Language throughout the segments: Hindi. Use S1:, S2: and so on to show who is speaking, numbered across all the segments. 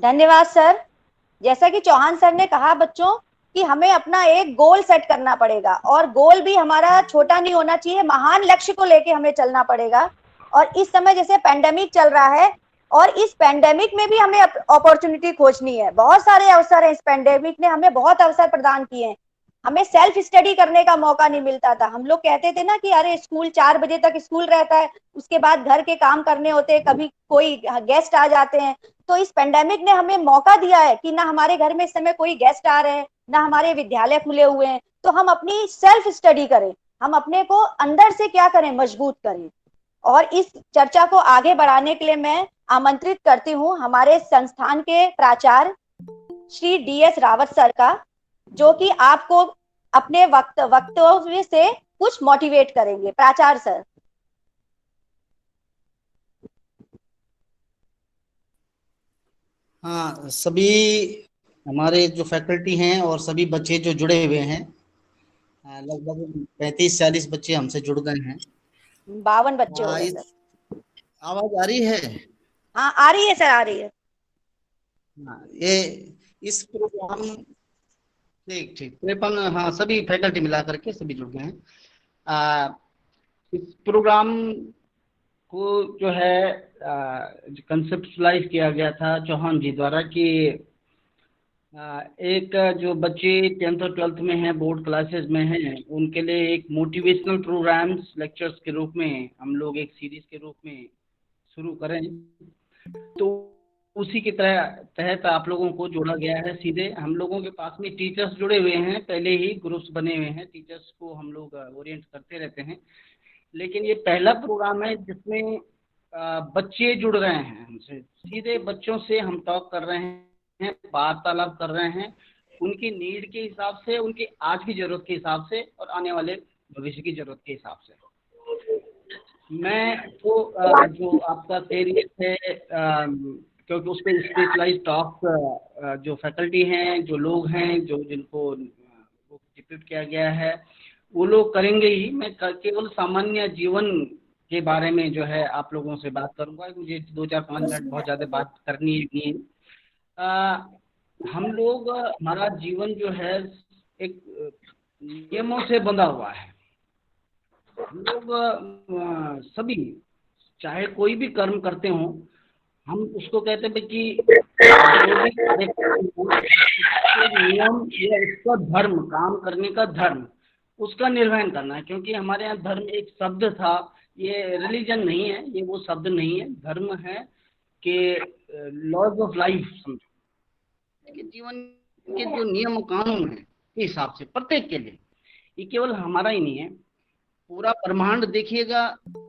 S1: धन्यवाद सर। जैसा कि चौहान सर ने कहा बच्चों कि हमें अपना एक गोल सेट करना पड़ेगा, और गोल भी हमारा छोटा नहीं होना चाहिए, महान लक्ष्य को लेके हमें चलना पड़ेगा। और इस समय जैसे पेंडेमिक चल रहा है, और इस पेंडेमिक में भी हमें अपॉर्चुनिटी खोजनी है। बहुत सारे अवसर हैं, इस पेंडेमिक ने हमें बहुत अवसर प्रदान किए हैं। हमें सेल्फ स्टडी करने का मौका नहीं मिलता था। हम लोग कहते थे ना कि अरे स्कूल 4 बजे तक स्कूल रहता है, उसके बाद घर के काम करने होते हैं, कभी कोई गेस्ट आ जाते हैं। तो इस पेंडेमिक ने हमें मौका दिया है कि ना हमारे घर में इस समय कोई गेस्ट आ रहे हैं, ना हमारे विद्यालय खुले हुए हैं, तो हम अपनी सेल्फ स्टडी करें, हम अपने को अंदर से क्या करें, मजबूत करें। और इस चर्चा को आगे बढ़ाने के लिए मैं आमंत्रित करती हूँ हमारे संस्थान के प्राचार्य श्री DS रावत सर का, जो कि आपको अपने वक्तव्य से कुछ मोटिवेट करेंगे। प्राचार्य सर।
S2: हाँ, सभी हमारे जो फैकल्टी हैं और सभी बच्चे जो जुड़े हुए हैं, लगभग 35-40 बच्चे हमसे जुड़ गए हैं।
S1: 52 बच्चे हो गए सर।
S2: इस आवाज आ रही है?
S1: हाँ आ रही है सर, आ रही है।
S2: हाँ, ये इस प्रोग्राम, ठीक ठीक, 53, हाँ, सभी फैकल्टी मिला करके सभी जुड़ गए हैं। इस प्रोग्राम को जो है कंसेप्टलाइज किया गया था चौहान जी द्वारा कि एक जो बच्चे 10th और 12th में हैं, बोर्ड क्लासेस में हैं, उनके लिए एक मोटिवेशनल प्रोग्राम्स लेक्चर्स के रूप में हम लोग एक सीरीज के रूप में शुरू करें। तो उसी के तहत आप लोगों को जोड़ा गया है। सीधे हम लोगों के पास में टीचर्स जुड़े हुए हैं, पहले ही ग्रुप्स बने हुए हैं, टीचर्स को हम लोग ओरिएंट करते रहते हैं। लेकिन ये पहला प्रोग्राम है जिसमें बच्चे जुड़ रहे हैं हमसे, सीधे बच्चों से हम टॉक कर रहे हैं, वार्तालाप कर रहे हैं, उनकी नीड के हिसाब से, उनकी आज की जरूरत के हिसाब से और आने वाले भविष्य की जरूरत के हिसाब से। मैं तो जो आपका सीरीज है, क्योंकि उस पर स्पेशलाइज टॉक जो फैकल्टी हैं, जो लोग हैं, जो जिनको डिप्यूट किया गया है, वो लोग करेंगे ही। मैं केवल सामान्य जीवन के बारे में जो है आप लोगों से बात करूंगा। मुझे 2-4-5 मिनट बहुत ज़्यादा बात करनी नहीं है। हम लोग, हमारा जीवन जो है एक नियमों से बंधा हुआ है। हम लोग सभी, चाहे कोई भी कर्म करते हो, हम उसको कहते हैं कि जो भी कार्य करते हो, उसके नियम या उसका धर्म, काम करने का धर्म, उसका निर्वहन करना है। क्योंकि हमारे यहाँ धर्म एक शब्द था, ये रिलीजन नहीं है, ये वो शब्द नहीं है, धर्म है कि लॉज ऑफ लाइफ समझो, कि जीवन के जो नियम कानून है के हिसाब से प्रत्येक के लिए। ये केवल हमारा ही नहीं है, पूरा ब्रह्मांड देखिएगा,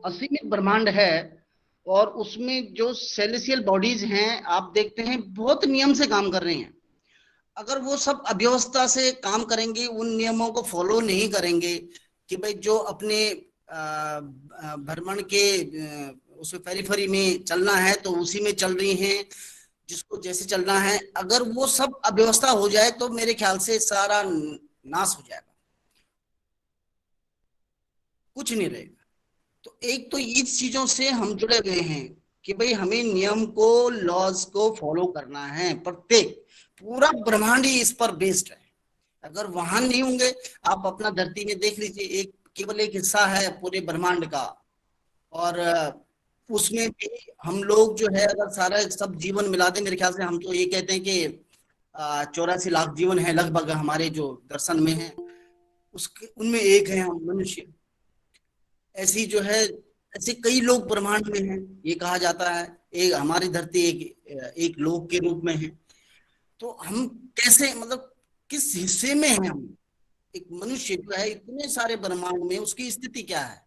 S2: असीमित ब्रह्मांड है, और उसमें जो सेलेसियल बॉडीज हैं आप देखते हैं बहुत नियम से काम कर रही हैं। अगर वो सब अव्यवस्था से काम करेंगे, उन नियमों को फॉलो नहीं करेंगे कि भाई जो अपने भ्रमण के उस पेरिफेरी में चलना है तो उसी में चल रही हैं, जिसको जैसे चलना है, अगर वो सब अव्यवस्था हो जाए तो मेरे ख्याल से सारा नाश हो जाएगा, कुछ नहीं रहेगा। तो एक तो इस चीजों से हम जुड़े हुए हैं कि भाई हमें नियम को, लॉज को फॉलो करना है। प्रत्येक, पूरा ब्रह्मांड ही इस पर बेस्ड है। अगर वहां नहीं होंगे, आप अपना धरती में देख लीजिए, एक केवल एक हिस्सा है पूरे ब्रह्मांड का, और उसमें भी हम लोग जो है अगर सारा सब जीवन मिला दे, मेरे ख्याल से हम तो ये कहते हैं कि 84 लाख जीवन है लगभग हमारे जो दर्शन में है, उसके उनमें एक है हम मनुष्य। ऐसी जो है, ऐसे कई लोग ब्रह्मांड में हैं, ये कहा जाता है। एक हमारी धरती एक लोक के रूप में है। तो हम कैसे, मतलब किस हिस्से में हैं हम? एक मनुष्य जो है इतने सारे ब्रह्मांड में, उसकी स्थिति क्या है?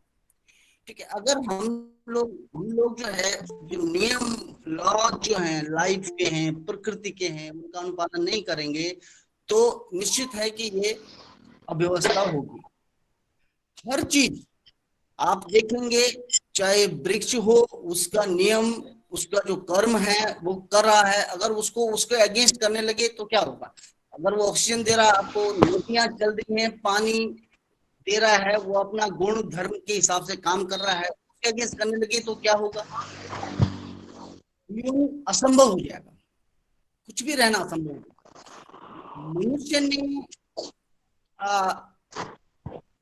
S2: ठीक है, अगर हम लोग जो है, जो नियम, लॉ जो हैं लाइफ के हैं, प्रकृति के हैं, उनका अनुपालन नहीं करेंगे तो निश्चित है कि ये अव्यवस्था होगी। हर चीज आप देखेंगे, चाहे वृक्ष हो, उसका नियम, उसका जो कर्म है वो कर रहा है, अगर उसको उसके अगेंस्ट करने लगे तो क्या होगा? अगर वो ऑक्सीजन दे रहा है आपको, नदियां चल रही हैं, पानी दे रहा है, वो अपना गुण धर्म के हिसाब से काम कर रहा है, उसके अगेंस्ट करने लगे तो क्या होगा? यूं असंभव हो जाएगा। कुछ भी रहना असंभव है। मनुष्य ने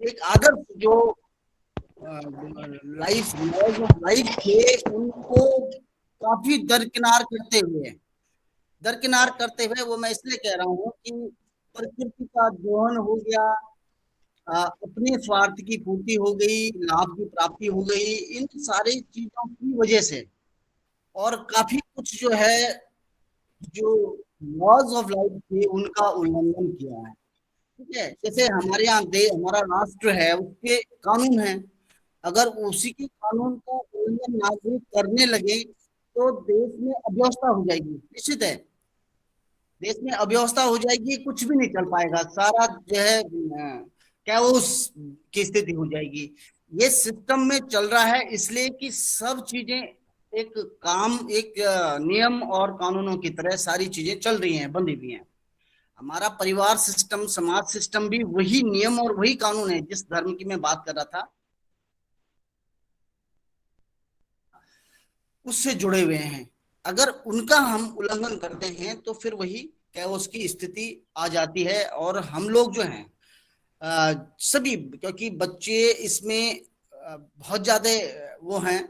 S2: एक आदर्श जो लाइफ लॉज ऑफ लाइफ थे उनको काफी दरकिनार करते हुए वो मैं इसलिए कह रहा हूँ कि प्रकृति का दोहन हो गया, अपने स्वार्थ की पूर्ति हो गई, लाभ की प्राप्ति हो गई, इन सारी चीजों की वजह से, और काफी कुछ जो है जो लॉज ऑफ लाइफ थे उनका उल्लंघन किया है। ठीक है, जैसे हमारे यहाँ हमारा राष्ट्र है, उसके कानून है, अगर उसी के कानून का उल्लंघन नागरिक करने लगे तो देश में अव्यवस्था हो जाएगी। निश्चित है, देश में अव्यवस्था हो जाएगी, कुछ भी नहीं चल पाएगा, सारा जो है कैओस की स्थिति हो जाएगी। ये सिस्टम में चल रहा है इसलिए कि सब चीजें एक नियम और कानूनों की तरह सारी चीजें चल रही हैं, बंधी हुई हैं। हमारा परिवार सिस्टम, समाज सिस्टम भी वही नियम और वही कानून है। जिस धर्म की मैं बात कर रहा था उससे जुड़े हुए हैं। अगर उनका हम उल्लंघन करते हैं तो फिर वही कैओस की स्थिति आ जाती है। और हम लोग जो हैं सभी, क्योंकि बच्चे इसमें बहुत ज्यादा वो हैं,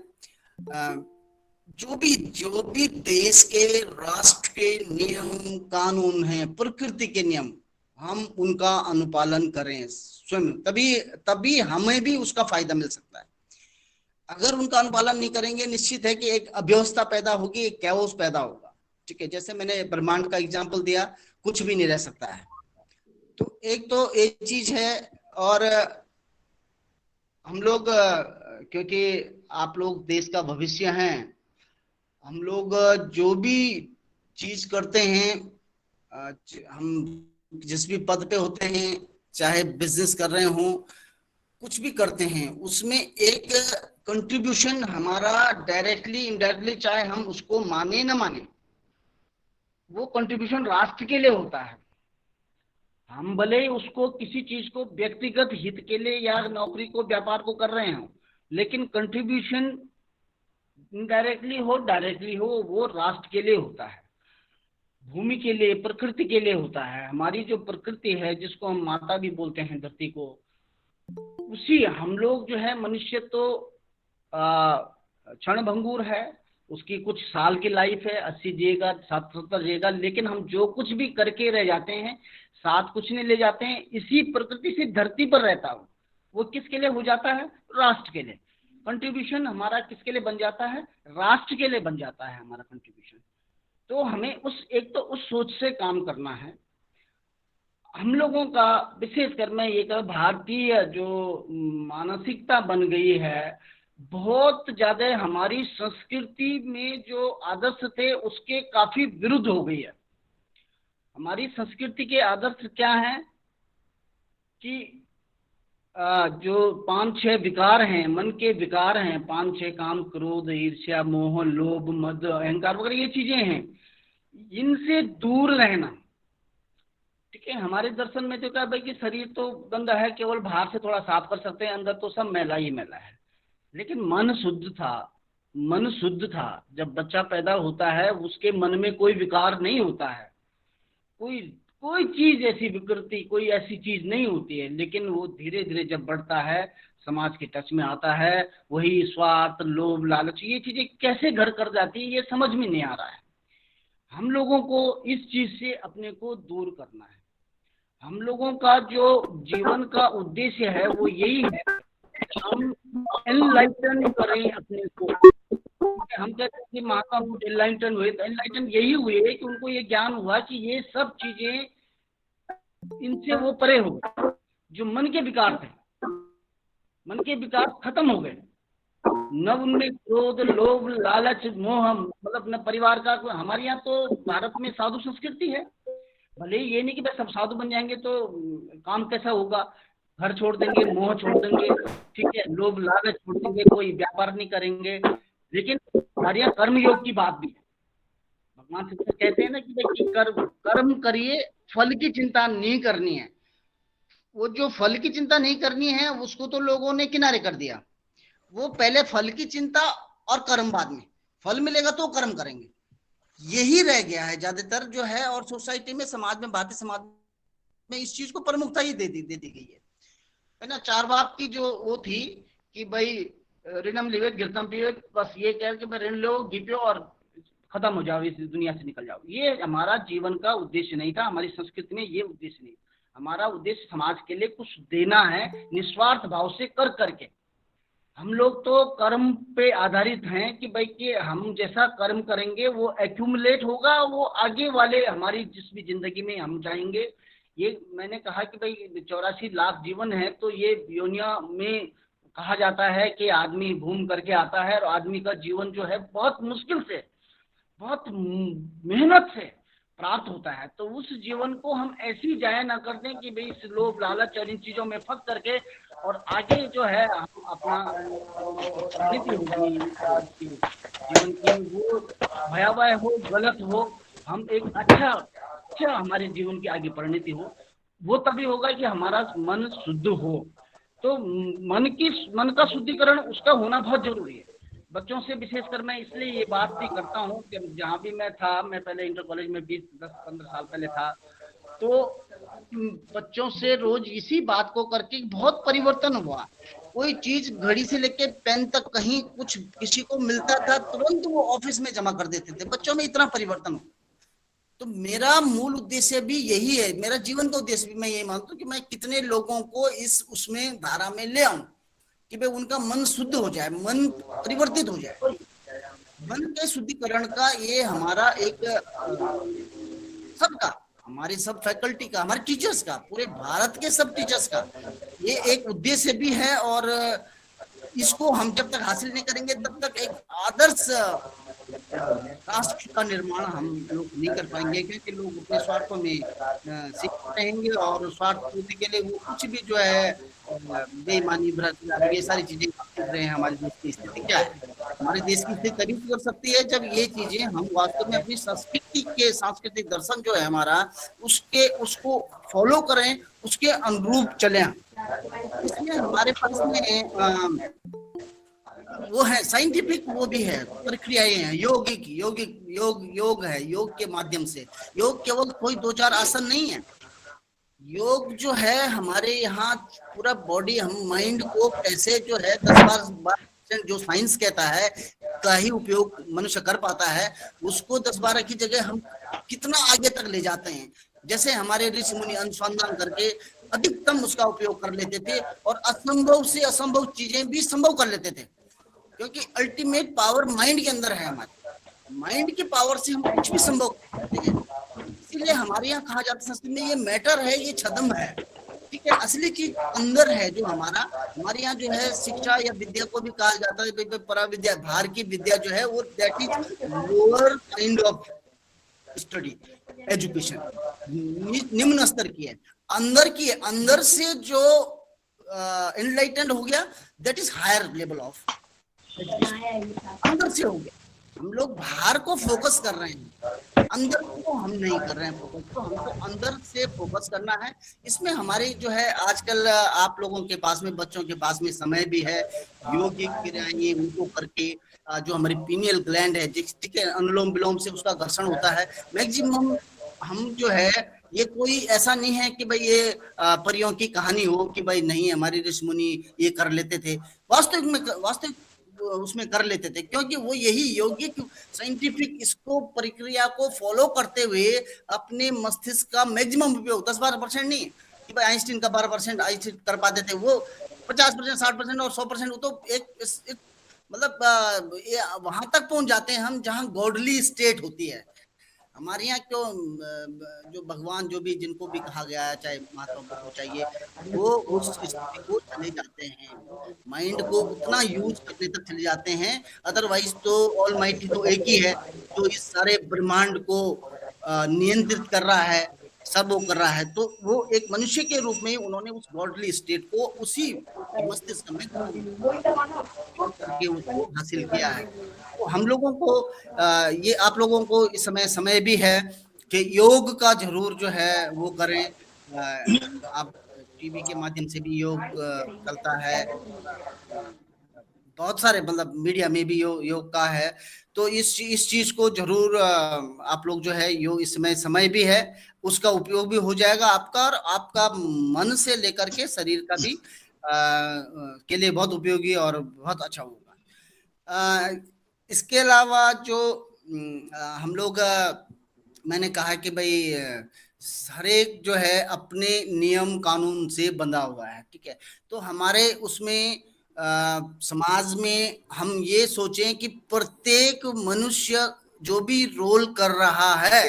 S2: जो भी देश के, राष्ट्र के नियम कानून हैं, प्रकृति के नियम, हम उनका अनुपालन करें स्वयं, तभी हमें भी उसका फायदा मिल सकता है। अगर उनका अनुपालन नहीं करेंगे, निश्चित है कि एक अव्यवस्था पैदा होगी, एक कैओस पैदा होगा। ठीक है, जैसे मैंने ब्रह्मांड का एग्जाम्पल दिया, कुछ भी नहीं रह सकता है। तो एक चीज है। और हम लोग, क्योंकि आप लोग देश का भविष्य हैं, हम लोग जो भी चीज करते हैं, हम जिस भी पद पे होते हैं, चाहे बिजनेस कर रहे हो, कुछ भी करते हैं, उसमें एक कंट्रीब्यूशन हमारा डायरेक्टली इनडायरेक्टली, चाहे हम उसको माने ना माने, वो कंट्रीब्यूशन राष्ट्र के लिए होता है। हम भले ही उसको किसी चीज को व्यक्तिगत हित के लिए या नौकरी को, व्यापार को कर रहे हो, लेकिन कंट्रीब्यूशन इनडायरेक्टली हो डायरेक्टली हो, वो राष्ट्र के लिए होता है, भूमि के लिए, प्रकृति के लिए होता है। हमारी जो प्रकृति है, जिसको हम माता भी बोलते हैं, धरती को, उसी हम लोग जो है, मनुष्य तो क्षण भंगुर है, उसकी कुछ साल की लाइफ है, 80 जिएगा, 70 जिएगा, लेकिन हम जो कुछ भी करके रह जाते हैं, साथ कुछ नहीं ले जाते हैं, इसी प्रकृति से धरती पर रहता हो, वो किसके लिए हो जाता है? राष्ट्र के लिए। कंट्रीब्यूशन हमारा किसके लिए बन जाता है? राष्ट्र के लिए बन जाता है हमारा कंट्रीब्यूशन। तो हमें उस सोच से काम करना है। हम लोगों का विशेषकर मैं ये कहूँ, भारतीय जो मानसिकता बन गई है, बहुत ज्यादा हमारी संस्कृति में जो आदर्श थे उसके काफी विरुद्ध हो गई है। हमारी संस्कृति के आदर्श क्या है कि जो 5-6 विकार हैं, मन के विकार हैं, 5-6 काम, क्रोध, ईर्ष्या, मोह, लोभ, मद, अहंकार वगैरह, ये चीजें हैं, इनसे दूर रहना। ठीक है, हमारे दर्शन में तो क्या भाई कि शरीर तो गंदा है, केवल बाहर से थोड़ा साफ कर सकते हैं, अंदर तो सब मैला ही मैला है। लेकिन मन शुद्ध था। जब बच्चा पैदा होता है, उसके मन में कोई विकार नहीं होता है, कोई चीज ऐसी विकृति, कोई ऐसी चीज नहीं होती है। लेकिन वो धीरे धीरे जब बढ़ता है, समाज के टच में आता है, वही स्वार्थ, लोभ, लालच, ये चीजें कैसे घर कर जाती है, ये समझ में नहीं आ रहा है। हम लोगों को इस चीज से अपने को दूर करना है। हम लोगों का जो जीवन का उद्देश्य है वो यही है, हम एनलाइटन करें अपने को। हम कहते हैं कि महात्मा बुद्ध एनलाइटन हुए, तो एनलाइटन यही हुए कि उनको ये ज्ञान हुआ कि ये सब चीजें, इनसे वो परे हो गए। जो मन के विकार थे, मन के विकार खत्म हो गए, न उनमें क्रोध, लोभ, लालच, मोह, मतलब न परिवार का। हमारे यहाँ तो भारत में साधु संस्कृति है, भले ही ये नहीं कि बस सब साधु बन जाएंगे तो काम कैसा होगा, घर छोड़ देंगे, मोह छोड़ देंगे, ठीक है, लोभ लालच छोड़ देंगे, कोई व्यापार नहीं करेंगे। लेकिन हमारे यहाँ कर्म योग की बात भी है। भगवान शिव कहते हैं ना कि कर्म करिए, फल की चिंता नहीं करनी है। वो जो फल की चिंता नहीं करनी है उसको तो लोगों ने किनारे कर दिया। वो पहले फल की चिंता और कर्म बाद में, फल मिलेगा तो कर्म करेंगे। यही रह गया है ज्यादातर जो है, और सोसाइटी में, समाज में, भारतीय समाज में इस चीज को प्रमुखता ही दे दी गई है ना। चारवाक की जो वो थी कि भाई ऋणम लिवेत घृतम पिबेत, बस ये कह कि मैं ऋण लो, घी पियो और खत्म हो जाओ, इस दुनिया से निकल जाओ। ये हमारा जीवन का उद्देश्य नहीं था, हमारी संस्कृति में ये उद्देश्य नहीं। हमारा उद्देश्य समाज के लिए कुछ देना है, निस्वार्थ भाव से कर करके। हम लोग तो कर्म पे आधारित हैं कि भाई कि हम जैसा कर्म करेंगे वो एक्यूमुलेट होगा, वो आगे वाले हमारी जिस भी जिंदगी में हम जाएंगे। ये मैंने कहा कि भाई 84 लाख जीवन है, तो ये योनिया में कहा जाता है कि आदमी घूम करके आता है, और आदमी का जीवन जो है बहुत मुश्किल से, बहुत मेहनत से प्राप्त होता है। तो उस जीवन को हम ऐसी जाया ना कर दें कि भाई इस लोभ लालच और इन चीजों में फंस करके, और आगे जो है हम अपना परिणति होगी जीवन की, वो भयावह हो, गलत हो। हम एक अच्छा हमारे जीवन की आगे परिणति हो, वो तभी होगा कि हमारा मन शुद्ध हो। तो मन का शुद्धिकरण उसका होना बहुत जरूरी है। बच्चों से विशेषकर मैं इसलिए ये बात भी करता हूँ कि जहाँ भी मैं था, मैं पहले इंटर कॉलेज में 20-10-15 साल पहले था, तो बच्चों से रोज इसी बात को करके बहुत परिवर्तन हुआ। कोई चीज घड़ी से लेके पेन तक, कहीं कुछ किसी को मिलता था तुरंत वो ऑफिस में जमा कर देते थे। बच्चों में इतना परिवर्तन हुआ। तो मेरा मूल उद्देश्य भी यही है, मेरा जीवन का उद्देश्य भी मैं यही मानता हूँ कि मैं कितने लोगों को इस उसमें धारा में ले आऊं कि भाई उनका मन शुद्ध हो जाए, मन परिवर्तित हो जाए। मन के शुद्धिकरण का ये हमारा एक सबका, हमारे सब फैकल्टी का, हमारे टीचर्स का, पूरे भारत के सब टीचर्स का ये एक उद्देश्य भी है। और इसको हम जब तक हासिल नहीं करेंगे तब तक एक आदर्श राष्ट्र का निर्माण हम लोग नहीं कर पाएंगे, क्योंकि लोग अपने स्वार्थों में सीखते रहेंगे, और स्वार्थ पूर्ति के लिए वो कुछ भी जो है बेईमानी, भ्रष्टाचार, ये सारी चीजें कर रहे हैं। हमारे देश की स्थिति क्या है? हमारे देश की स्थिति तभी सुधर सकती है जब ये चीजें हम वास्तव में अपनी संस्कृति के, सांस्कृतिक दर्शन जो है हमारा, उसको फॉलो करें, उसके अनुरूप चलें। इसलिए हमारे पास में वो है साइंटिफिक, वो भी है, प्रक्रियाएं हैं, योग है। योग के माध्यम से, योग केवल कोई 2-4 आसन नहीं है। योग जो है हमारे यहाँ पूरा बॉडी, हम माइंड को कैसे जो है 10-12% जो साइंस कहता है का ही उपयोग मनुष्य कर पाता है, उसको 10-12 की जगह हम कितना आगे तक ले जाते हैं। जैसे हमारे ऋषि मुनि अनुसंधान करके अधिकतम उसका उपयोग कर लेते थे, और असंभव से असंभव चीजें भी संभव कर लेते थे, क्योंकि अल्टीमेट पावर माइंड के अंदर है। हमारे माइंड की पावर से हम कुछ भी संभव करते हैं। इसीलिए हमारे यहाँ कहा जाता है संस्कृत में, ये मैटर है, ये छद्म है, ठीक है, असली चीज अंदर है। जो हमारे यहाँ जो है शिक्षा या विद्या को भी कहा जाता है परा विद्या, बाहर की विद्या जो है वो that is lower kind of study, education, निम्न स्तर की है। अंदर की है, अंदर से जो एनलाइटेंड हो गया, that is higher level of, अंदर से हो गया। हम लोग बाहर को फोकस कर रहे हैं, अंदर को हम नहीं कर रहे हैं फोकस। तो हमको अंदर से फोकस करना है। इसमें हमारी जो है आजकल आप लोगों के पास में, बच्चों के पास में समय भी है, योगिक क्रियाएं उनको करके जो हमारी पीनियल ग्लैंड है, ठीक है, अनुलोम विलोम से उसका घर्षण होता है मैक्सिमम। हम जो है ये कोई ऐसा नहीं है कि भाई ये परियों की कहानी हो कि भाई नहीं हमारे ऋषि मुनि ये कर लेते थे, वास्तविक उसमें कर लेते थे, क्योंकि वो यही यौगिक साइंटिफिक इसको प्रक्रिया को फॉलो करते हुए अपने मस्तिष्क का मैक्सिमम उपयोग, 10-12% नहीं कि भाई आइंस्टीन का 12% आइंस्टीन कर पाते थे, वो 50%, 60% और 100%, वो तो एक मतलब वहां तक पहुंच जाते हैं हम जहां गॉडली स्टेट होती है। हमारे यहाँ क्यों जो भगवान, जो भी जिनको भी कहा गया है, चाहे महात्मा बुद्ध चाहिए, वो उस स्थिति को चले जाते हैं, माइंड को उतना यूज करने तक चले जाते हैं। अदरवाइज तो ऑलमाइटी तो एक ही है जो इस सारे ब्रह्मांड को नियंत्रित कर रहा है, सब वो कर रहा है। तो वो एक मनुष्य के रूप में उन्होंने उस गॉडली स्टेट को उसी मस्तिष्क में करके उसको हासिल किया है। तो हम लोगों को ये आप लोगों को इस समय भी है कि योग का जरूर जो है वो करें। आप टीवी के माध्यम से भी योग चलता है, बहुत सारे मतलब मीडिया में भी योग का है, तो इस चीज को जरूर आप लोग जो है योग, इसमें समय भी है, उसका उपयोग भी हो जाएगा आपका, और आपका मन से लेकर के शरीर का भी के लिए बहुत उपयोगी और बहुत अच्छा होगा। इसके अलावा जो हम लोग मैंने कहा कि भाई हर एक जो है अपने नियम कानून से बंधा हुआ है, ठीक है। तो हमारे उसमें समाज में हम ये सोचें कि प्रत्येक मनुष्य जो भी रोल कर रहा है,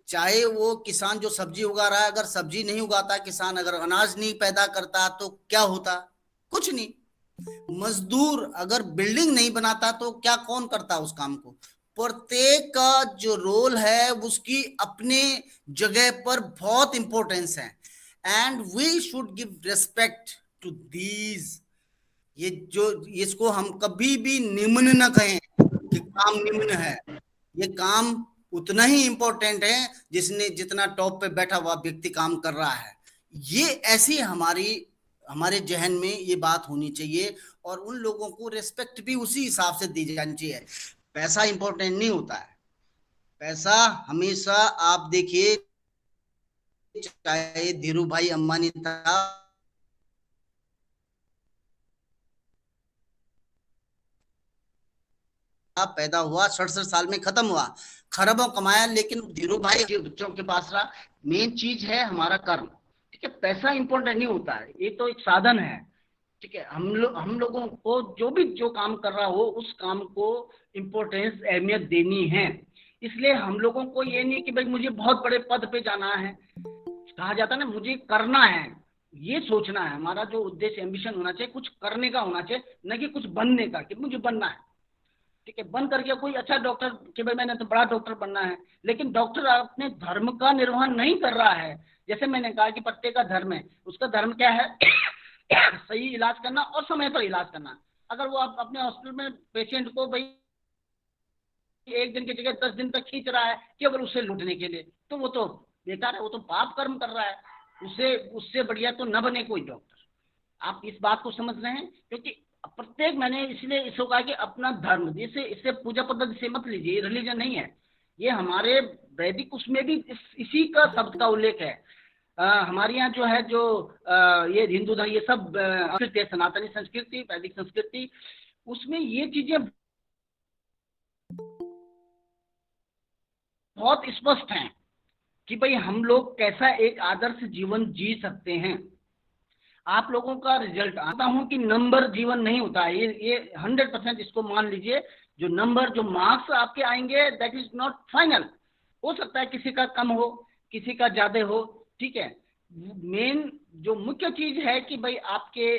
S2: चाहे वो किसान जो सब्जी उगा रहा है, अगर सब्जी नहीं उगाता किसान, अगर अनाज नहीं पैदा करता तो क्या होता? कुछ नहीं। मजदूर अगर बिल्डिंग नहीं बनाता तो क्या, कौन करता उस काम को? प्रत्येक का जो रोल है उसकी अपने जगह पर बहुत इंपॉर्टेंस है, and we should give respect to these. ये जो, इसको हम कभी भी निम्न न कहें कि काम निम्न है। ये काम उतना ही इंपॉर्टेंट है जिसने, जितना टॉप पे बैठा हुआ व्यक्ति काम कर रहा है। ये ऐसी हमारे जहन में ये बात होनी चाहिए, और उन लोगों को रिस्पेक्ट भी उसी हिसाब से दी जानी चाहिए। पैसा इंपॉर्टेंट नहीं होता है। पैसा हमेशा, आप देखिए, चाहे धीरू भाई अंबानी था, पैदा हुआ 67 साल में खत्म हुआ, खरबों कमाया, लेकिन धीरू भाई बच्चों के पास रहा। मेन चीज है हमारा कर्म, ठीक है। पैसा इंपॉर्टेंट नहीं होता है, ये तो एक साधन है, ठीक है। हम लोगों को जो भी जो काम कर रहा हो उस काम को इम्पोर्टेंस, अहमियत देनी है। इसलिए हम लोगों को ये नहीं कि भाई मुझे बहुत बड़े पद पे जाना है, कहा जाता है ना, मुझे करना है, ये सोचना है। हमारा जो उद्देश्य, एम्बिशन होना चाहिए, कुछ करने का होना चाहिए, न कि कुछ बनने का कि मुझे बनना है, ठीक है। बन करके कोई अच्छा डॉक्टर कि भाई मैंने तो बड़ा डॉक्टर बनना है, लेकिन डॉक्टर अपने धर्म का निर्वहन नहीं कर रहा है। जैसे मैंने कहा कि प्रत्येक का धर्म है, उसका धर्म क्या है? सही इलाज करना और समय पर इलाज करना। अगर वो आप अपने हॉस्पिटल में पेशेंट को भाई एक दिन की जगह 10 दिन तक खींच रहा है केवल उससे लूटने के लिए, तो वो तो बेकार है, वो तो पाप कर्म कर रहा है। उससे उससे बढ़िया तो न बने कोई डॉक्टर। आप इस बात को समझ रहे हैं? क्योंकि प्रत्येक, मैंने इसलिए इसको कहा कि अपना धर्म, जैसे इससे पूजा पद्धति से मत लीजिए, ये रिलीजन नहीं है, ये हमारे वैदिक उसमें भी इसी का शब्द का उल्लेख है। हमारे यहाँ जो है, जो ये हिंदू धर्म, ये सब संस्कृति है, सनातनी संस्कृति, वैदिक संस्कृति, उसमें ये चीजें बहुत स्पष्ट हैं कि भाई हम लोग कैसा एक आदर्श जीवन जी सकते हैं। आप लोगों का रिजल्ट, आता हूं कि नंबर जीवन नहीं होता है, ये 100% इसको मान लीजिए। जो नंबर, जो मार्क्स आपके आएंगे, दैट इज नॉट फाइनल। हो सकता है किसी का कम हो, किसी का ज्यादा हो, ठीक है। मेन जो मुख्य चीज है कि भाई आपके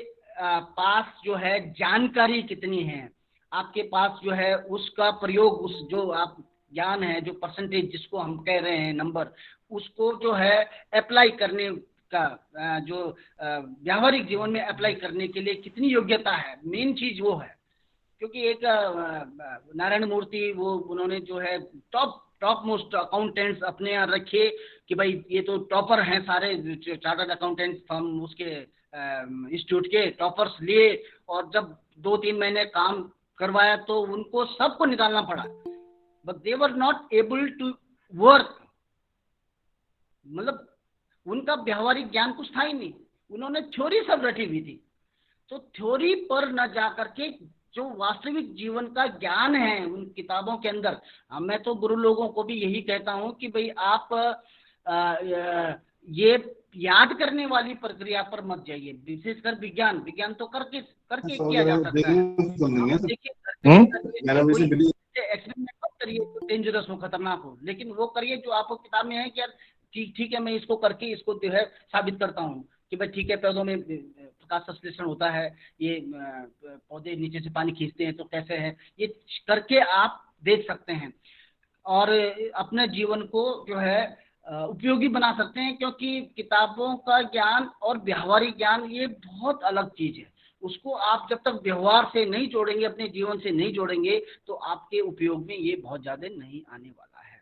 S2: पास जो है जानकारी कितनी है, आपके पास जो है उसका प्रयोग, उस जो आप ज्ञान है, जो परसेंटेज जिसको हम कह रहे हैं नंबर, उसको जो है अप्लाई करने का, जो व्यावहारिक जीवन में अप्लाई करने के लिए कितनी योग्यता है, मेन चीज वो है। क्योंकि एक नारायण मूर्ति, वो उन्होंने जो है टॉप मोस्ट अकाउंटेंट्स अपने यहाँ रखे कि भाई ये तो टॉपर हैं सारे, चार्टर्ड अकाउंटेंट फर्म उसके इंस्टीट्यूट के टॉपर्स लिए, और जब 2-3 महीने काम करवाया तो उनको सबको निकालना पड़ा, but they were not able to work. मतलब उनका व्यावहारिक ज्ञान कुछ था ही नहीं, उन्होंने थ्योरी सब रटी हुई थी। तो थ्योरी पर न जा करके जो वास्तविक जीवन का ज्ञान है उन किताबों के अंदर, मैं तो गुरु लोगों को भी यही कहता हूं कि भाई आप ये याद करने वाली प्रक्रिया पर मत जाइए, विशेषकर विज्ञान। विज्ञान तो करके करके किया जा सकता है। एक्सपेरिमेंट मत करिए जो डेंजरस हो, खतरनाक हो, लेकिन वो करिए जो आपको किताब में है कि यार ठीक है, मैं इसको करके इसको जो है साबित करता हूँ कि भाई ठीक है, पौधों में प्रकाश संश्लेषण होता है, ये पौधे नीचे से पानी खींचते हैं तो कैसे है, ये करके आप देख सकते हैं और अपने जीवन को जो है उपयोगी बना सकते हैं। क्योंकि किताबों का ज्ञान और व्यावहारिक ज्ञान ये बहुत अलग चीज है। उसको आप जब तक व्यवहार से नहीं जोड़ेंगे, अपने जीवन से नहीं जोड़ेंगे, तो आपके उपयोग में ये बहुत ज्यादा नहीं आने वाला है।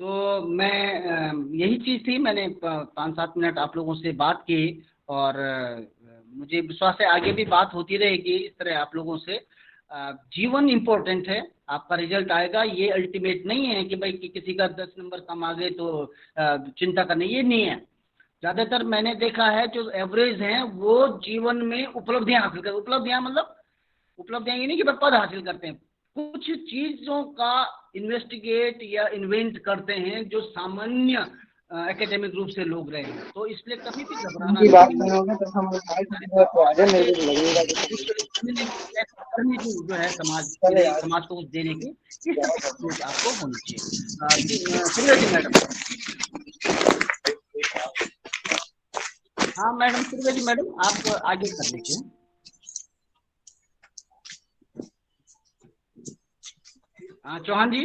S2: तो मैं यही चीज थी, मैंने 5-7 मिनट आप लोगों से बात की, और मुझे विश्वास है आगे भी बात होती रहेगी इस तरह आप लोगों से।
S3: जीवन इम्पोर्टेंट है, आपका रिजल्ट आएगा, ये अल्टीमेट नहीं है कि भाई कि किसी का 10 नंबर कम आ गए तो चिंता करनी, ये नहीं है। ज्यादातर मैंने देखा है जो एवरेज हैं वो जीवन में उपलब्धियां हासिल कर, उपलब्धियां मतलब उपलब्धियां ये नहीं कि पद हासिल करते हैं, कुछ चीजों का इन्वेस्टिगेट या इन्वेंट करते हैं जो सामान्य एकेडमिक रूप से लोग रहे हैं। तो इसलिए कभी भी घबराना
S4: बात
S3: नहीं
S4: करोगे तो हम तो आगे मेरे को लगेगा
S3: करने की जो है समाज के लिए, समाज को कुछ देने की, इस तरह की सोच आपको होनी चाहिए। त्रिवेदी मैडम। हाँ मैडम, त्रिवेदी मैडम आप आगे कर लीजिए। चौहान जी।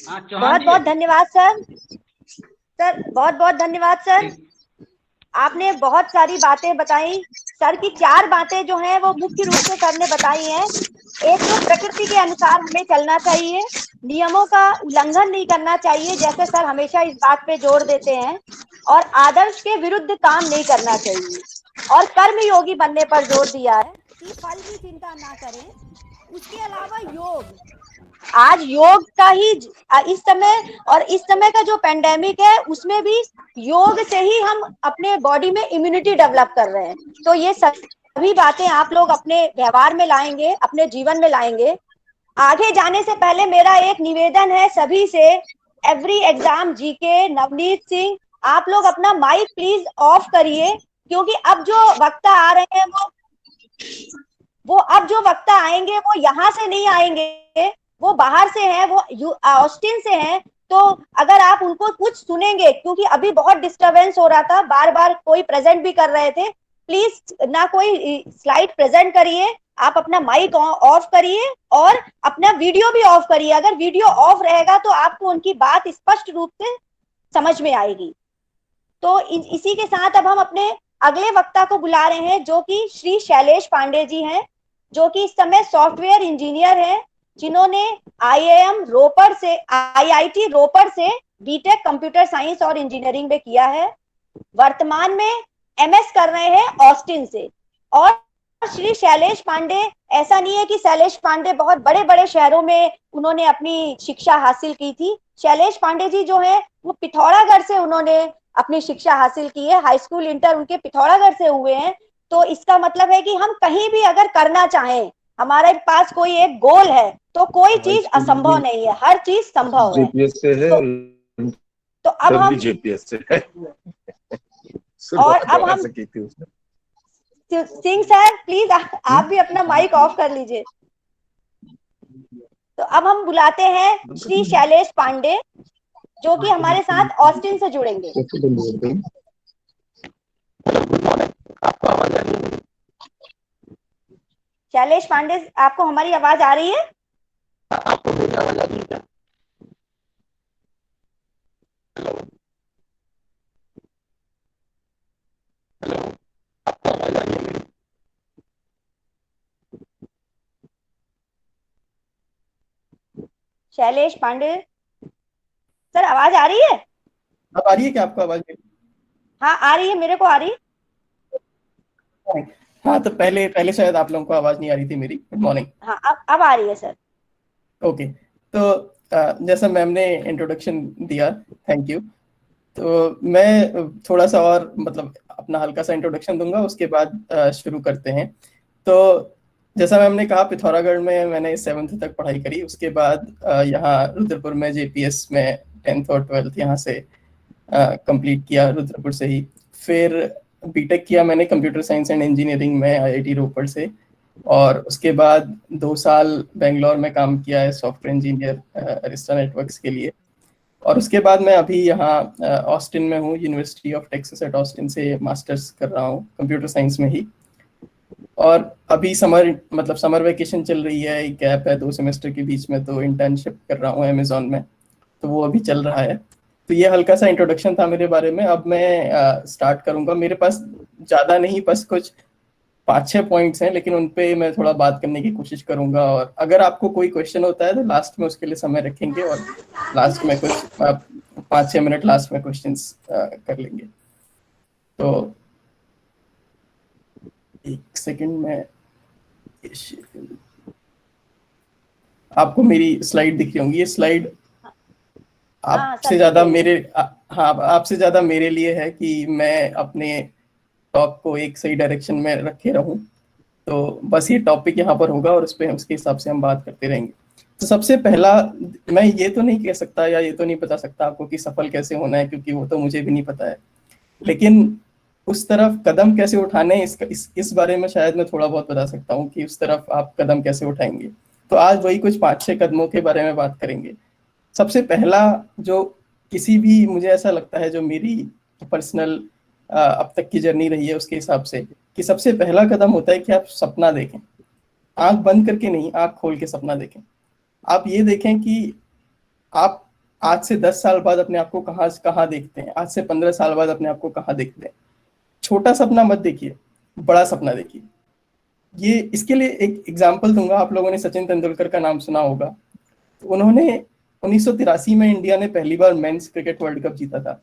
S1: बहुत बहुत धन्यवाद सर। सर बहुत बहुत धन्यवाद सर, आपने बहुत सारी बातें बताई। सर की 4 बातें जो हैं वो मुख्य रूप से सर ने बताई हैं। एक तो प्रकृति के अनुसार हमें चलना चाहिए, नियमों का उल्लंघन नहीं करना चाहिए, जैसे सर हमेशा इस बात पे जोर देते हैं, और आदर्श के विरुद्ध काम नहीं करना चाहिए, और कर्मयोगी बनने पर जोर दिया है कि फल की चिंता ना करें। उसके अलावा योग, आज योग का ही इस समय, और इस समय का जो पेंडेमिक है उसमें भी योग से ही हम अपने बॉडी में इम्यूनिटी डेवलप कर रहे हैं। तो ये सभी बातें आप लोग अपने व्यवहार में लाएंगे, अपने जीवन में लाएंगे। आगे जाने से पहले मेरा एक निवेदन है सभी से, every exam GK, Navneet Singh, आप लोग अपना माइक प्लीज ऑफ करिए, क्योंकि अब जो वक्ता आ रहे हैं वो अब जो वक्ता आएंगे वो यहाँ से नहीं आएंगे, वो बाहर से हैं, वो ऑस्टिन से हैं। तो अगर आप उनको कुछ सुनेंगे, क्योंकि अभी बहुत डिस्टरबेंस हो रहा था, बार बार कोई प्रेजेंट भी कर रहे थे, प्लीज ना कोई स्लाइड प्रेजेंट करिए, आप अपना माइक ऑफ करिए और अपना वीडियो भी ऑफ करिए। अगर वीडियो ऑफ रहेगा तो आपको उनकी बात स्पष्ट रूप से समझ में आएगी। तो इसी के साथ अब हम अपने अगले वक्ता को बुला रहे हैं, जो कि श्री शैलेश पांडे जी हैं, जो कि इस समय सॉफ्टवेयर इंजीनियर हैं, जिन्होंने आईआईएम रोपड़ से, आईआईटी रोपड़ से बीटेक कंप्यूटर साइंस और इंजीनियरिंग में किया है। वर्तमान में एमएस कर रहे हैं ऑस्टिन से। और श्री शैलेश पांडे, ऐसा नहीं है कि शैलेश पांडे बहुत बड़े बड़े शहरों में उन्होंने अपनी शिक्षा हासिल की थी। शैलेश पांडे जी जो है वो पिथौरागढ़ से उन्होंने अपनी शिक्षा हासिल की है, हाई स्कूल इंटर उनके पिथौरागढ़ से हुए हैं। तो इसका मतलब है कि हम कहीं भी अगर करना चाहें, हमारे पास कोई एक गोल है, तो कोई चीज असंभव नहीं है, हर चीज संभव है।
S5: जीपीएस से है
S1: तो अब हम
S5: जीपीएस से है।
S1: और अब हम सिंह सर प्लीज आप भी अपना माइक ऑफ कर लीजिए। तो अब हम बुलाते हैं श्री शैलेश पांडे, जो कि हमारे साथ ऑस्टिन से जुड़ेंगे। शैलेश पांडे, आपको हमारी आवाज आ रही है?
S5: आपको मेरी आवाज आ रही है क्या? हेलो, आपको आवाज आ रही है मेरी?
S1: शैलेश पांडे सर, आवाज आ रही है?
S4: अब आ रही है क्या आपको आवाज?
S1: हाँ आ रही है, मेरे को आ रही है।
S4: हाँ, तो पहले शायद आप लोगों को आवाज नहीं आ रही थी मेरी। Good morning.
S1: हाँ अब आ रही है सर।
S4: ओके, तो जैसा मैम ने इंट्रोडक्शन दिया, थैंक यू। तो मैं थोड़ा सा और मतलब अपना हल्का सा इंट्रोडक्शन दूंगा, उसके बाद शुरू करते हैं। तो जैसा मैम ने कहा, पिथौरागढ़ में मैंने 7th तक पढ़ाई करी। उसके बाद यहाँ रुद्रपुर में जेपीएस में 10th और 12th यहाँ से कंप्लीट किया, रुद्रपुर से ही। फिर बीटेक किया मैंने कंप्यूटर साइंस एंड इंजीनियरिंग में आईआईटी रोपड़ से, और उसके बाद 2 साल बेंगलोर में काम किया है सॉफ्टवेयर इंजीनियर अरिस्टा नेटवर्क्स के लिए। और उसके बाद मैं अभी यहाँ ऑस्टिन में हूँ, university of Texas at Austin से मास्टर्स कर रहा हूँ कंप्यूटर साइंस में ही। और अभी समर वेकेशन चल रही है, एक गैप है 2 सेमेस्टर के बीच में, तो इंटर्नशिप कर रहा हूँ अमेजोन में, तो वो अभी चल रहा है। तो ये हल्का सा इंट्रोडक्शन था मेरे बारे में। अब मैं स्टार्ट करूंगा। मेरे पास ज़्यादा नहीं, बस कुछ 5-6 पॉइंट्स हैं, लेकिन उन पे मैं थोड़ा बात करने की कोशिश करूंगा। और अगर आपको कोई क्वेश्चन होता है तो लास्ट में उसके लिए समय रखेंगे, और लास्ट में कुछ 5-6 मिनट लास्ट में क्वेश्चंस कर लेंगे। तो एक सेकंड में, आपको मेरी स्लाइड दिख रही होंगी। ये स्लाइड आपसे ज्यादा मेरे हाँ आपसे ज्यादा मेरे लिए है कि मैं अपने टॉक को एक सही डायरेक्शन में रखे रहूं। तो बस ये टॉपिक यहाँ पर होगा और उस पर उसके हिसाब से हम बात करते रहेंगे। तो सबसे पहला, मैं ये तो नहीं कह सकता या ये तो नहीं बता सकता आपको कि सफल कैसे होना है, क्योंकि वो तो मुझे भी नहीं पता है, लेकिन उस तरफ कदम कैसे उठाने हैं इस बारे में शायद मैं थोड़ा बहुत बता सकता हूँ कि उस तरफ आप कदम कैसे उठाएंगे। तो आज वही कुछ 5-6 कदमों के बारे में बात करेंगे। सबसे पहला जो किसी भी, मुझे ऐसा लगता है जो मेरी पर्सनल अब तक की जर्नी रही है उसके हिसाब से, कि सबसे पहला कदम होता है कि आप सपना देखें। आंख बंद करके नहीं, आंख खोल के सपना देखें। आप ये देखें कि आप आज से 10 साल बाद अपने आप को कहाँ देखते हैं, आज से 15 साल बाद अपने आप को कहाँ देखते हैं। छोटा सपना मत देखिए, बड़ा सपना देखिए। ये इसके लिए एक एग्जाम्पल दूंगा। आप लोगों ने सचिन तेंदुलकर का नाम सुना होगा। तो उन्होंने 1983 में इंडिया ने पहली बार मेंस क्रिकेट वर्ल्ड कप जीता था।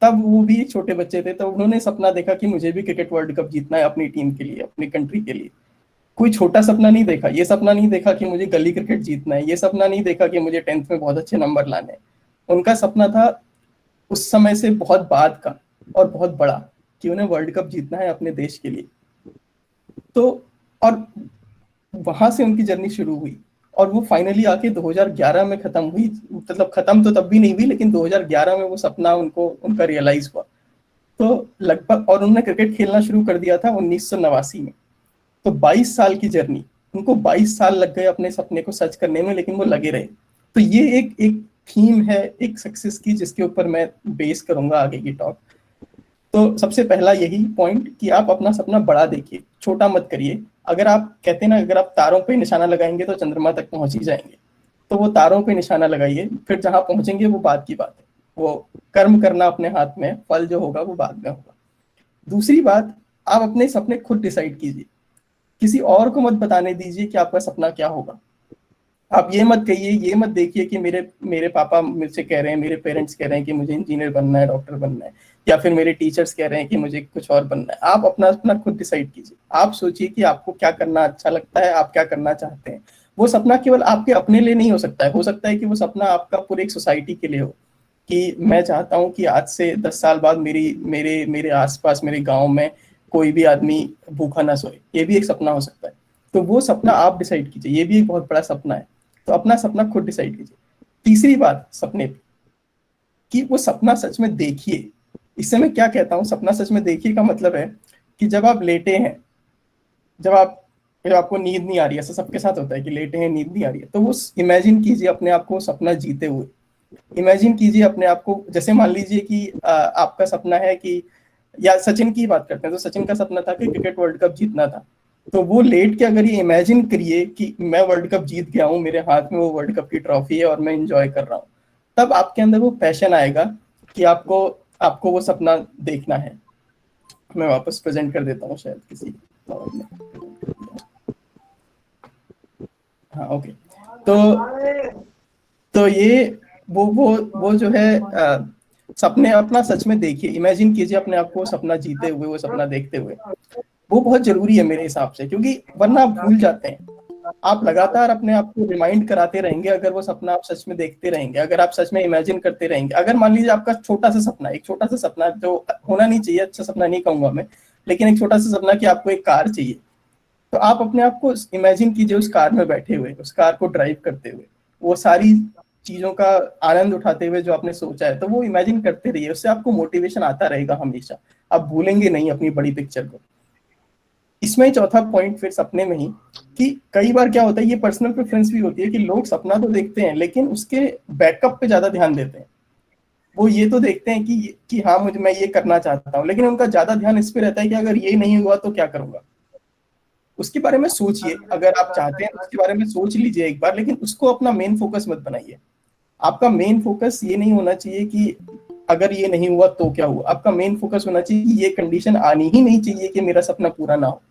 S4: तब वो भी छोटे बच्चे थे, तो उन्होंने सपना देखा कि मुझे भी क्रिकेट वर्ल्ड कप जीतना है अपनी टीम के लिए, अपनी कंट्री के लिए। कोई छोटा सपना नहीं देखा। ये सपना नहीं देखा कि मुझे गली क्रिकेट जीतना है। ये सपना नहीं देखा कि मुझे 10th में बहुत अच्छे नंबर लाने हैं। उनका सपना था उस समय से बहुत बाद का और बहुत बड़ा, कि उन्हें वर्ल्ड कप जीतना है अपने देश के लिए। तो और वहां से उनकी जर्नी शुरू हुई और वो फाइनली आके 2011 में खत्म हुई। मतलब खत्म तो तब भी नहीं हुई, लेकिन 2011 में वो सपना उनका रियलाइज हुआ। तो लगभग, और उन्होंने क्रिकेट खेलना शुरू कर दिया था 1989 में। तो 22 साल की जर्नी, उनको 22 साल लग गए अपने सपने को सच करने में, लेकिन वो लगे रहे। तो ये एक थीम है एक सक्सेस की, जिसके ऊपर मैं बेस करूंगा आगे की टॉक। तो सबसे पहला यही पॉइंट कि आप अपना सपना बड़ा देखिए, छोटा मत करिए। अगर आप कहते हैं ना, अगर आप तारों पे निशाना लगाएंगे तो चंद्रमा तक पहुंच ही जाएंगे। तो वो तारों पे निशाना लगाइए, फिर जहां पहुंचेंगे वो बाद की बात है। वो कर्म करना अपने हाथ में, फल जो होगा वो बाद में होगा। दूसरी बात, आप अपने सपने खुद डिसाइड कीजिए। किसी और को मत बताने दीजिए कि आपका सपना क्या होगा। आप ये मत कहिए, ये मत देखिए कि मेरे पापा मुझसे कह रहे हैं, मेरे पेरेंट्स कह रहे हैं कि मुझे इंजीनियर बनना है, डॉक्टर बनना है, या फिर मेरे टीचर्स कह रहे हैं कि मुझे कुछ और बनना है। आप अपना खुद डिसाइड कीजिए। आप सोचिए कि आपको क्या करना अच्छा लगता है, आप क्या करना चाहते हैं। वो सपना केवल आपके अपने लिए नहीं हो सकता है। हो सकता है कि वो सपना आपका पूरी एक सोसाइटी के लिए हो, कि मैं चाहता हूँ कि आज से 10 साल बाद मेरे आसपास, मेरे गाँव में कोई भी आदमी भूखा ना सोए। ये भी एक सपना हो सकता है। तो वो सपना आप डिसाइड कीजिए। ये भी एक बहुत बड़ा सपना है। तो अपना सपना खुद डिसाइड कीजिए। तीसरी बात सपने पे, कि वो सपना सच में देखिए। इससे मैं क्या कहता हूँ, सपना सच में देखिए का मतलब है कि जब आप लेटे हैं, जब आपको नींद नहीं आ रही है, ऐसा सबके साथ होता है कि लेटे हैं, नींद नहीं आ रही है, तो वो इमेजिन कीजिए अपने आप को सपना जीते हुए। इमेजिन कीजिए अपने आप को, जैसे मान लीजिए कि आपका सपना है कि, या सचिन की बात करते हैं, तो सचिन का सपना था कि क्रिकेट वर्ल्ड कप जीतना था। तो वो लेट के अगर ये इमेजिन करिए कि मैं वर्ल्ड कप जीत गया हूँ, मेरे हाथ में वो वर्ल्ड कप की ट्रॉफी है और मैं एंजॉय कर रहा हूँ, तब आपके अंदर वो पैशन आएगा कि आपको वो सपना देखना है। मैं वापस प्रेजेंट कर देता हूँ शायद किसी और ने। हाँ ओके। तो ये वो जो है सपने अपना सच में देखिए, इमेजिन कीजिए अपने आप को सपना जीते हुए, वो सपना देखते हुए। वो बहुत जरूरी है मेरे हिसाब से, क्योंकि वरना आप भूल जाते हैं। आप लगातार अपने आप को रिमाइंड कराते रहेंगे अगर वो सपना आप सच में देखते रहेंगे, अगर आप सच में इमेजिन करते रहेंगे। अगर मान लीजिए आपका एक छोटा सा सपना जो होना नहीं चाहिए, अच्छा सपना नहीं कहूंगा मैं, लेकिन एक छोटा सा सपना कि आपको एक कार चाहिए, तो आप अपने आप को इमेजिन कीजिए उस कार में बैठे हुए, उस कार को ड्राइव करते हुए, वो सारी चीजों का आनंद उठाते हुए जो आपने सोचा है। तो वो इमेजिन करते रहिए, उससे आपको मोटिवेशन आता रहेगा हमेशा। आप भूलेंगे नहीं अपनी बड़ी पिक्चर को। इसमें चौथा पॉइंट फिर सपने में ही, कि कई बार क्या होता है, ये पर्सनल प्रेफरेंस भी होती है कि लोग सपना तो देखते हैं लेकिन उसके बैकअप पे ज्यादा ध्यान देते हैं। वो ये तो देखते हैं कि हाँ मैं ये करना चाहता हूँ, लेकिन उनका ज्यादा ध्यान इस पे रहता है कि अगर ये नहीं हुआ तो क्या करूंगा। उसके बारे में सोचिए, अगर आप चाहते हैं उसके बारे में सोच लीजिए एक बार, लेकिन उसको अपना मेन फोकस मत बनाइए। आपका मेन फोकस ये नहीं होना चाहिए कि अगर ये नहीं हुआ तो क्या हुआ। आपका मेन फोकस होना चाहिए कि ये कंडीशन आनी ही नहीं चाहिए कि मेरा सपना पूरा ना हो।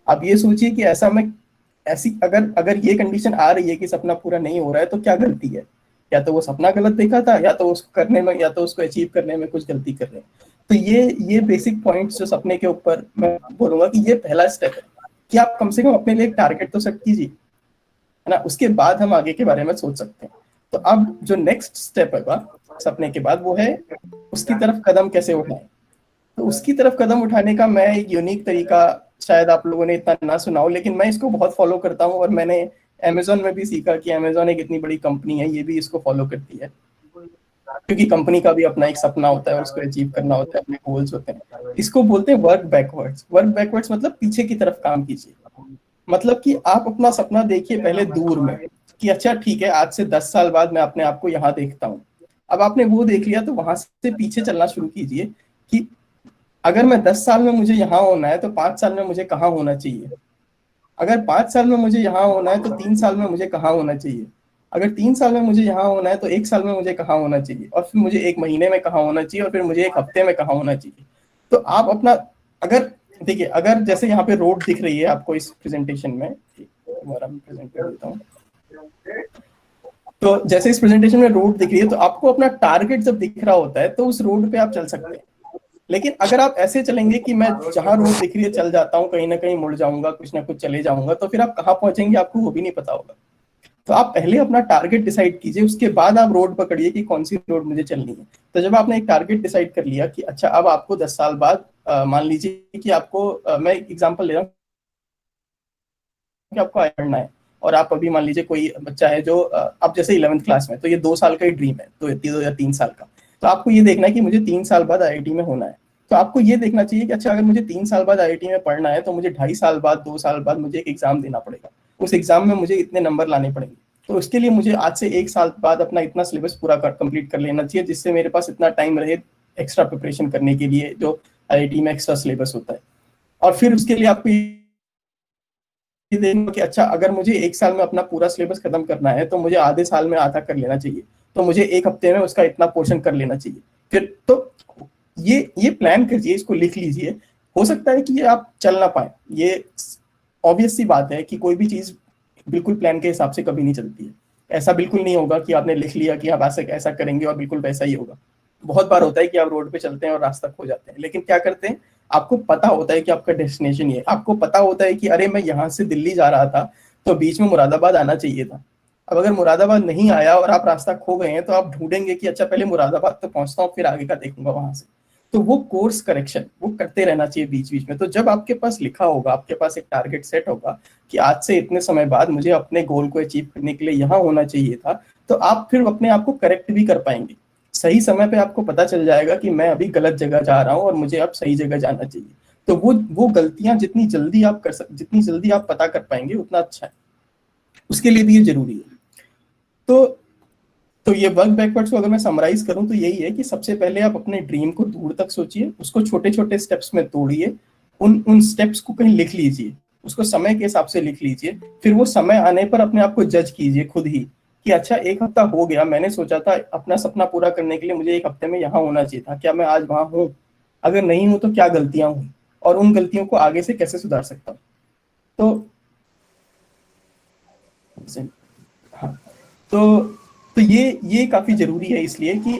S4: आप ये सोचिए कि अगर ये कंडीशन आ रही है कि सपना पूरा नहीं हो रहा है, तो क्या गलती है। या तो वो सपना गलत देखा था, या तो उसको करने में, या तो उसको अचीव करने में कुछ गलती कर रहे हैं। तो ये बेसिक पॉइंट्स जो सपने के ऊपर मैं बोलूंगा कि ये पहला स्टेप है कि आप कम से कम अपने लिए एक टारगेट तो सेट कीजिए, है ना, उसके बाद हम आगे के बारे में सोच सकते हैं। तो अब जो नेक्स्ट स्टेप होगा सपने के बाद वो है उसकी तरफ कदम कैसे उठाएं। तो उसकी तरफ कदम उठाने का मैं एक यूनिक तरीका, शायद आप लोगों ने इतना ना सुना हो, लेकिन मैं इसको बहुत फॉलो करता हूँ और मैंने अमेजोन में भी सीखा कि अमेजोन एक इतनी बड़ी कंपनी है, ये भी इसको फॉलो करती है, क्योंकि कंपनी का भी अपना एक सपना होता है, उसको अचीव करना होता है, अपने गोल्स होते हैं। इसको बोलते हैं वर्क बैकवर्ड्स। वर्क बैकवर्ड्स मतलब पीछे की तरफ काम कीजिए। मतलब कि आप अपना सपना देखिए पहले दूर में कि अच्छा ठीक है, आज से 10 साल बाद मैं अपने आप को यहाँ देखता हूँ। अब आपने वो देख लिया तो वहां से पीछे चलना शुरू कीजिए कि अगर मैं 10 साल में मुझे यहाँ होना है तो 5 साल में मुझे कहाँ होना चाहिए। अगर 5 साल में मुझे यहाँ होना है तो 3 साल में मुझे कहाँ होना चाहिए। अगर 3 साल में मुझे यहाँ होना है तो 1 साल में मुझे कहाँ होना चाहिए, और फिर मुझे 1 महीने में कहाँ होना चाहिए, और फिर मुझे 1 हफ्ते में कहाँ होना चाहिए। तो आप अपना, अगर देखिए, अगर जैसे यहाँ पे रोड दिख रही है आपको इस प्रेजेंटेशन में, प्रेजेंट कर देता हूँ। तो जैसे इस प्रेजेंटेशन में रोड दिख रही है, तो आपको अपना टारगेट जब दिख रहा होता है तो उस रोड पे आप चल सकते हैं। लेकिन अगर आप ऐसे चलेंगे कि मैं जहां रोड दिख रही है चल जाता हूँ, कहीं ना कहीं मुड़ जाऊंगा, कुछ ना कुछ चले जाऊंगा, तो फिर आप कहाँ पहुंचेंगे आपको वो भी नहीं पता होगा। तो आप पहले अपना टारगेट डिसाइड कीजिए, उसके बाद आप रोड पकड़िए कि कौन सी रोड मुझे चलनी है। तो जब आपने एक टारगेट डिसाइड कर लिया कि अच्छा अब आपको 10 साल बाद मान लीजिए कि आपको मैं एक एग्जांपल ले रहा हूँ कि आपको पढ़ना है, और आप अभी मान लीजिए कोई बच्चा है जो अब जैसे 11th क्लास में, तो ये 2 साल का ही ड्रीम है, तो 2 या 3 साल का। तो आपको ये देखना है कि मुझे 3 साल बाद IIT में होना है। तो आपको ये देखना चाहिए कि अच्छा अगर मुझे 3 साल बाद IIT में पढ़ना है तो मुझे 2.5 साल बाद, 2 साल बाद मुझे एक एग्जाम देना पड़ेगा, उस एग्जाम में मुझे इतने नंबर लाने पड़ेंगे। तो उसके लिए मुझे आज से 1 साल बाद अपना इतना सिलेबस पूरा कंप्लीट कर लेना चाहिए, जिससे मेरे पास इतना टाइम रहे एक्स्ट्रा प्रिपरेशन करने के लिए, जो IIT में एक्स्ट्रा सिलेबस होता है। और फिर उसके लिए आपको ये देखना कि अच्छा अगर मुझे 1 साल में अपना पूरा सिलेबस खत्म करना है तो मुझे आधे साल में आधा कर लेना चाहिए, तो मुझे 1 हफ्ते में उसका इतना पोर्शन कर लेना चाहिए। फिर तो ये प्लान कीजिए, इसको लिख लीजिए। हो सकता है कि ये आप चल ना पाए, ये ऑब्वियस सी बात है कि कोई भी चीज बिल्कुल प्लान के हिसाब से कभी नहीं चलती है। ऐसा बिल्कुल नहीं होगा कि आपने लिख लिया कि आप ऐसा करेंगे और बिल्कुल वैसा ही होगा। बहुत बार होता है कि आप रोड पे चलते हैं और रास्ता खो जाते हैं, लेकिन क्या करते हैं, आपको पता होता है कि आपका डेस्टिनेशन ये है, आपको पता होता है कि अरे मैं यहाँ से दिल्ली जा रहा था तो बीच में मुरादाबाद आना चाहिए था। अब अगर मुरादाबाद नहीं आया और आप रास्ता खो गए हैं तो आप ढूंढेंगे कि अच्छा पहले मुरादाबाद तो पहुंचता हूँ, फिर आगे का देखूंगा वहां से। तो वो कोर्स करेक्शन वो करते रहना चाहिए बीच बीच में। तो जब आपके पास लिखा होगा, आपके पास एक टारगेट सेट होगा कि आज से इतने समय बाद मुझे अपने गोल को अचीव करने के लिए यहाँ होना चाहिए था, तो आप फिर अपने आप को करेक्ट भी कर पाएंगे। सही समय पे आपको पता चल जाएगा कि मैं अभी गलत जगह जा रहा हूँ और मुझे अब सही जगह जाना चाहिए। तो वो गलतियां जितनी जल्दी आप पता कर पाएंगे उतना अच्छा है, उसके लिए भी ये जरूरी है। तो ये वर्क बैकवर्ड्स को अगर मैं समराइज करूं तो यही है कि सबसे पहले आप अपने ड्रीम को दूर तक सोचिए, उसको छोटे छोटे स्टेप्स में तोड़िए, उन स्टेप्स को कहीं लिख लीजिए, उसको समय के हिसाब से लिख लीजिए। फिर वो समय आने पर अपने आप को जज कीजिए खुद ही कि अच्छा 1 हफ्ता हो गया, मैंने सोचा था अपना सपना पूरा करने के लिए मुझे 1 हफ्ते में यहाँ होना चाहिए था, क्या मैं आज वहां हूँ? अगर नहीं हूँ तो क्या गलतियां हुई और उन गलतियों को आगे से कैसे सुधार सकता हूँ। तो हाँ, तो ये काफी जरूरी है, इसलिए कि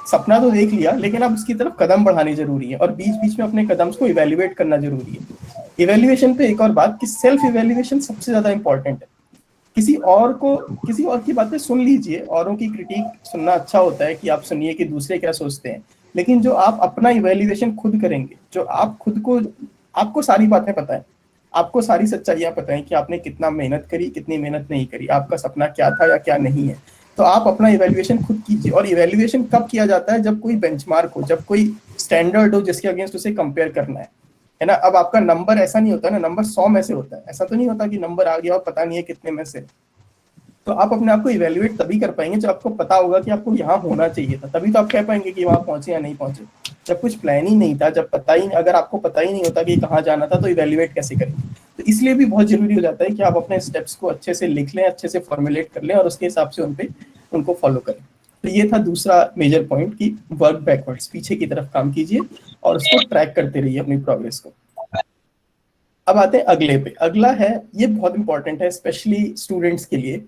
S4: सपना तो देख लिया लेकिन अब उसकी तरफ कदम बढ़ाने जरूरी है, और बीच बीच में अपने कदम को इवेल्युएट करना जरूरी है। इवेल्युएशन पे एक और बात कि सेल्फ इवेल्युएशन सबसे ज्यादा इंपॉर्टेंट है। किसी और की बातें सुन लीजिए, औरों की क्रिटिक सुनना अच्छा होता है कि आप सुनिए कि दूसरे क्या सोचते हैं, लेकिन जो आप अपना इवेल्युएशन खुद करेंगे, जो आप खुद को, आपको सारी बातें पता है, आपको सारी सच्चाइयां पता है कि आपने कितना मेहनत करी, कितनी मेहनत नहीं करी, आपका सपना क्या था या क्या नहीं है। तो आप अपना इवेल्युएशन खुद कीजिए। और इवेल्युएशन कब किया जाता है? जब कोई बेंचमार्क हो, जब कोई स्टैंडर्ड हो जिसके अगेंस्ट उसे कंपेयर करना है ना। अब आपका नंबर ऐसा नहीं होता ना, नंबर 100 में से होता है, ऐसा तो नहीं होता कि नंबर आ गया और पता नहीं है कितने में से। तो आप अपने आप को इवेल्युएट तभी कर पाएंगे जब आपको पता होगा कि आपको यहाँ होना चाहिए था, तभी तो आप कह पाएंगे कि वहां पहुंचे या नहीं पहुंचे। जब कुछ प्लान ही नहीं था, जब अगर आपको पता ही नहीं होता कि कहाँ जाना था, तो इवेल्युएट कैसे करेंगे? तो इसलिए भी बहुत जरूरी हो जाता है कि आप अपने स्टेप्स को अच्छे से लिख लें, अच्छे से फॉर्मुलेट कर लें और उसके हिसाब से उनको फॉलो करें। तो ये था दूसरा मेजर पॉइंट कि वर्क बैकवर्ड्स, पीछे की तरफ काम कीजिए और उसको ट्रैक करते रहिए अपनी प्रोग्रेस को। अब आते हैं अगले पे। अगला है, ये बहुत इंपॉर्टेंट है स्पेशली स्टूडेंट्स के लिए,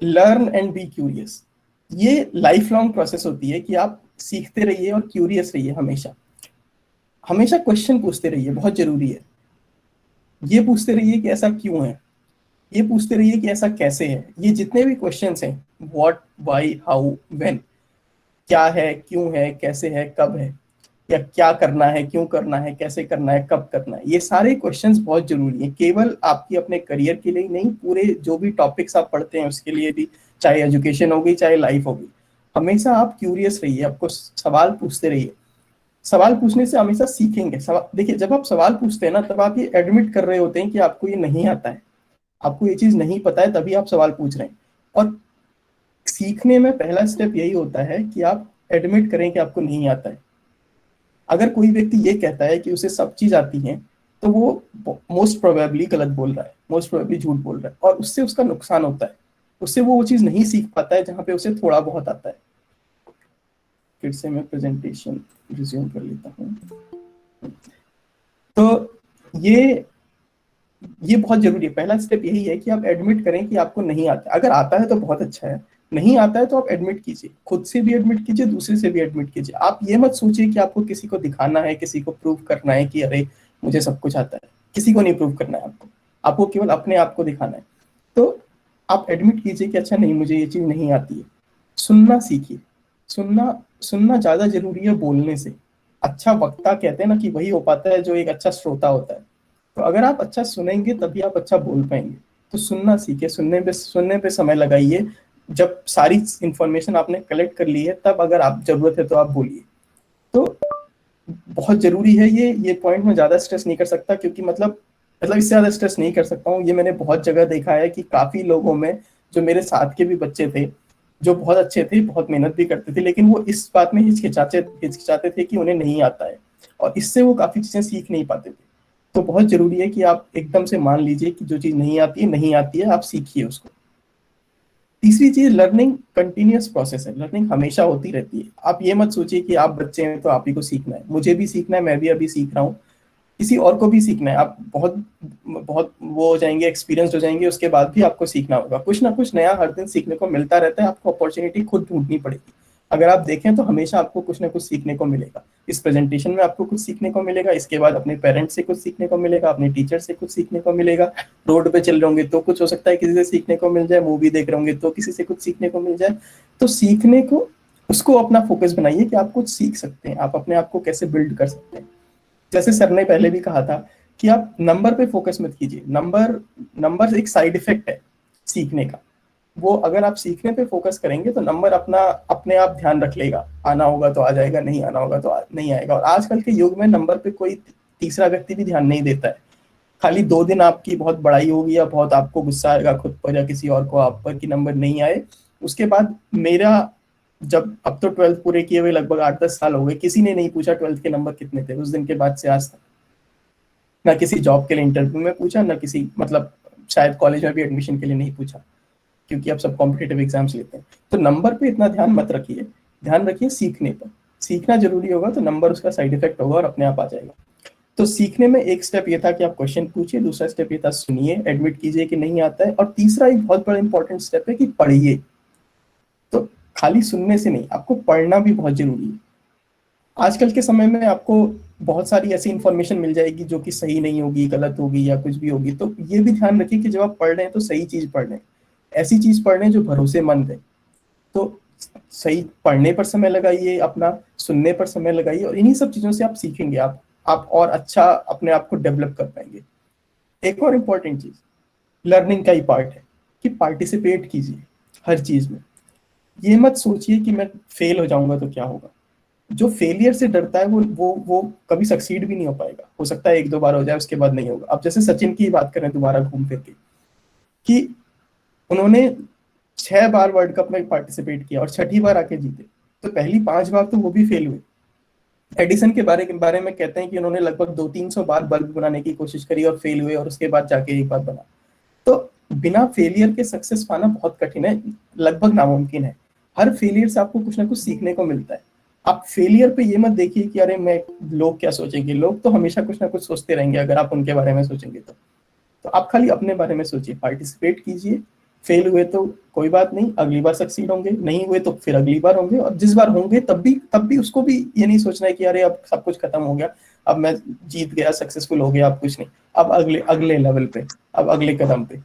S4: लर्न एंड बी क्यूरियस। ये लाइफ लॉन्ग प्रोसेस होती है कि आप सीखते रहिए और क्यूरियस रहिए, हमेशा हमेशा क्वेश्चन पूछते रहिए, बहुत जरूरी है। ये पूछते रहिए कि ऐसा क्यों है, ये पूछते रहिए कि ऐसा कैसे है। ये जितने भी क्वेश्चंस हैं, व्हाट, व्हाई, हाउ, व्हेन, क्या है, क्यों है, कैसे है, कब है, या क्या करना है, क्यों करना है, कैसे करना है, कब करना है, ये सारे क्वेश्चंस बहुत जरूरी हैं, केवल आपकी अपने करियर के लिए ही नहीं, पूरे जो भी टॉपिक्स आप पढ़ते हैं उसके लिए भी, चाहे एजुकेशन होगी चाहे लाइफ होगी। हमेशा आप क्यूरियस रहिए, आपको सवाल पूछते रहिए। सवाल पूछने से हमेशा सीखेंगे। देखिए, जब आप सवाल पूछते हैं ना, तब आप ये एडमिट कर रहे होते हैं कि आपको ये नहीं आता है, आपको ये चीज नहीं पता है, तभी आप सवाल पूछ रहे हैं। और सीखने में पहला स्टेप यही होता है कि आप एडमिट करें कि आपको नहीं आता है। अगर कोई व्यक्ति ये कहता है कि उसे सब चीज आती है, तो वो मोस्ट प्रोबेबली गलत बोल रहा है, मोस्ट प्रोबेबली झूठ बोल रहा है, और उससे उसका नुकसान होता है। उससे वो चीज नहीं सीख पाता है जहां पे उसे थोड़ा बहुत आता है। फिर से मैं प्रेजेंटेशन रिज्यूम कर लेता हूँ। तो ये बहुत जरूरी है। पहला स्टेप यही है कि आप एडमिट करें कि आपको नहीं आता। अगर आता है तो बहुत अच्छा है, नहीं आता है तो आप एडमिट कीजिए, खुद से भी एडमिट कीजिए, दूसरे से भी एडमिट कीजिए। आप ये मत सोचिए कि आपको किसी को दिखाना है, किसी को प्रूव करना है कि अरे मुझे सब कुछ आता है। किसी को नहीं प्रूव करना है आपको केवल अपने आप को दिखाना है। तो आप एडमिट कीजिए कि अच्छा नहीं, मुझे ये चीज नहीं आती है। सुनना सीखिए। सुनना ज्यादा जरूरी है बोलने से। अच्छा वक्ता कहते हैं ना कि वही हो पाता है जो एक अच्छा श्रोता होता है। तो अगर आप अच्छा सुनेंगे तभी आप अच्छा बोल पाएंगे। तो सुनना सीखिए, सुनने पे समय लगाइए। जब सारी इंफॉर्मेशन आपने कलेक्ट कर ली है, तब अगर आप जरूरत है तो आप बोलिए। तो बहुत जरूरी है ये पॉइंट। मैं ज्यादा स्ट्रेस नहीं कर सकता, क्योंकि मतलब इससे ज्यादा स्ट्रेस नहीं कर सकता हूँ। ये मैंने बहुत जगह देखा है कि काफी लोगों में, जो मेरे साथ के भी बच्चे थे, जो बहुत अच्छे थे, बहुत मेहनत भी करते थे, लेकिन वो इस बात में हिचकिचाते थे कि उन्हें नहीं आता है, और इससे वो काफी चीजें सीख नहीं पाते थे। तो बहुत जरूरी है कि आप एकदम से मान लीजिए कि जो चीज नहीं आती है, आप सीखिए उसको। तीसरी चीज, लर्निंग कंटिन्यूअस प्रोसेस है। लर्निंग हमेशा होती रहती है। आप ये मत सोचिए कि आप बच्चे हैं तो आप ही को सीखना है। मुझे भी सीखना है, मैं भी अभी सीख रहा हूँ, किसी और को भी सीखना है। आप बहुत वो हो जाएंगे, एक्सपीरियंस हो जाएंगे, उसके बाद भी आपको सीखना होगा। कुछ ना कुछ नया हर दिन सीखने को मिलता रहता है। आपको अपॉर्चुनिटी खुद ढूंढनी पड़ेगी। अगर आप देखें तो हमेशा आपको कुछ ना कुछ सीखने को मिलेगा। इस प्रेजेंटेशन में आपको कुछ सीखने को मिलेगा, इसके बाद अपने पेरेंट्स से कुछ सीखने को मिलेगा, अपने टीचर से कुछ सीखने को मिलेगा। रोड पे चल रहे होंगे तो कुछ हो सकता है किसी से सीखने को मिल जाए, मूवी देख रहे होंगे तो किसी से कुछ सीखने को मिल जाए। तो सीखने को, उसको अपना फोकस बनाइए कि आप कुछ सीख सकते हैं, आप अपने आप को कैसे बिल्ड कर सकते हैं। जैसे सर ने पहले भी कहा था कि आप नंबर पे फोकस मत कीजिए। नंबर एक साइड इफेक्ट है सीखने का। वो अगर आप सीखने पे फोकस करेंगे तो नंबर अपने आप ध्यान रख लेगा। आना होगा तो आ जाएगा, नहीं आना होगा तो नहीं आएगा। और आजकल के युग में नंबर पे कोई तीसरा व्यक्ति भी ध्यान नहीं देता है। खाली 2 दिन आपकी बहुत बड़ाई होगी या बहुत आपको गुस्सा आएगा खुद पर या किसी और को आप पर कि नंबर नहीं आए। उसके बाद जब अब तो 12th पूरे किए हुए लगभग 8-10 साल हो गए, किसी ने नहीं पूछा 12th के नंबर कितने थे। उस दिन के बाद से आज तक ना किसी जॉब के लिए इंटरव्यू में पूछा, ना किसी शायद कॉलेज में भी एडमिशन के लिए नहीं पूछा, क्योंकि अब सब कॉम्पिटिटिव एग्जाम्स लेते हैं। तो नंबर पे इतना ध्यान मत रखिए, ध्यान रखिए सीखने पर। सीखना जरूरी होगा तो नंबर उसका साइड इफेक्ट होगा और अपने आप आ जाएगा। तो सीखने में एक स्टेप ये था कि आप क्वेश्चन पूछिए, दूसरा स्टेप ये था सुनिए, एडमिट कीजिए कि नहीं आता है, और तीसरा एक बहुत बड़ा इंपॉर्टेंट स्टेप है कि पढ़िए। तो खाली सुनने से नहीं, आपको पढ़ना भी बहुत जरूरी है। आजकल के समय में आपको बहुत सारी ऐसी इंफॉर्मेशन मिल जाएगी जो कि सही नहीं होगी, गलत होगी या कुछ भी होगी। तो ये भी ध्यान रखिए कि जब आप पढ़ रहे हैं तो सही चीज पढ़ रहे हैं, ऐसी चीज पढ़ रहे हैं जो भरोसेमंद है। तो सही पढ़ने पर समय लगाइए, अपना सुनने पर समय लगाइए, और इन्हीं सब चीजों से आप सीखेंगे। आप और अच्छा अपने आप को डेवलप कर पाएंगे। एक और इम्पोर्टेंट चीज लर्निंग का ही पार्ट है कि पार्टिसिपेट कीजिए हर चीज में। ये मत सोचिए कि मैं फेल हो जाऊंगा तो क्या होगा। जो फेलियर से डरता है वो कभी सक्सीड भी नहीं हो पाएगा। हो सकता है 1-2 बार हो जाए, उसके बाद नहीं होगा। अब जैसे सचिन की बात करें दोबारा घूम फिर के, कि उन्होंने 6 बार वर्ल्ड कप में पार्टिसिपेट किया और 6ठी बार आके जीते। तो पहली 5 बार तो वो भी फेल हुए। एडिसन के बारे में कहते हैं कि उन्होंने लगभग 200-300 बार बल्ब बनाने की कोशिश करी और फेल हुए, और उसके बाद जाके एक बार बना। तो बिना फेलियर के सक्सेस पाना बहुत कठिन है, लगभग नामुमकिन है। हर फेलियर से आपको कुछ ना कुछ सीखने को मिलता है। आप फेलियर पे ये मत देखिए कि अरे लोग क्या सोचेंगे। लोग तो हमेशा कुछ ना कुछ सोचते रहेंगे अगर आप उनके बारे में सोचेंगे तो आप खाली अपने बारे में सोचिए, पार्टिसिपेट कीजिए, फेल हुए तो कोई बात नहीं, अगली बार सक्सीड होंगे, नहीं हुए तो फिर अगली बार होंगे, और जिस बार होंगे तब भी उसको भी ये नहीं सोचना है कि अरे अब सब कुछ खत्म हो गया, अब मैं जीत गया, सक्सेसफुल हो गया, अब कुछ नहीं, अब अगले लेवल पे, अब अगले कदम पे।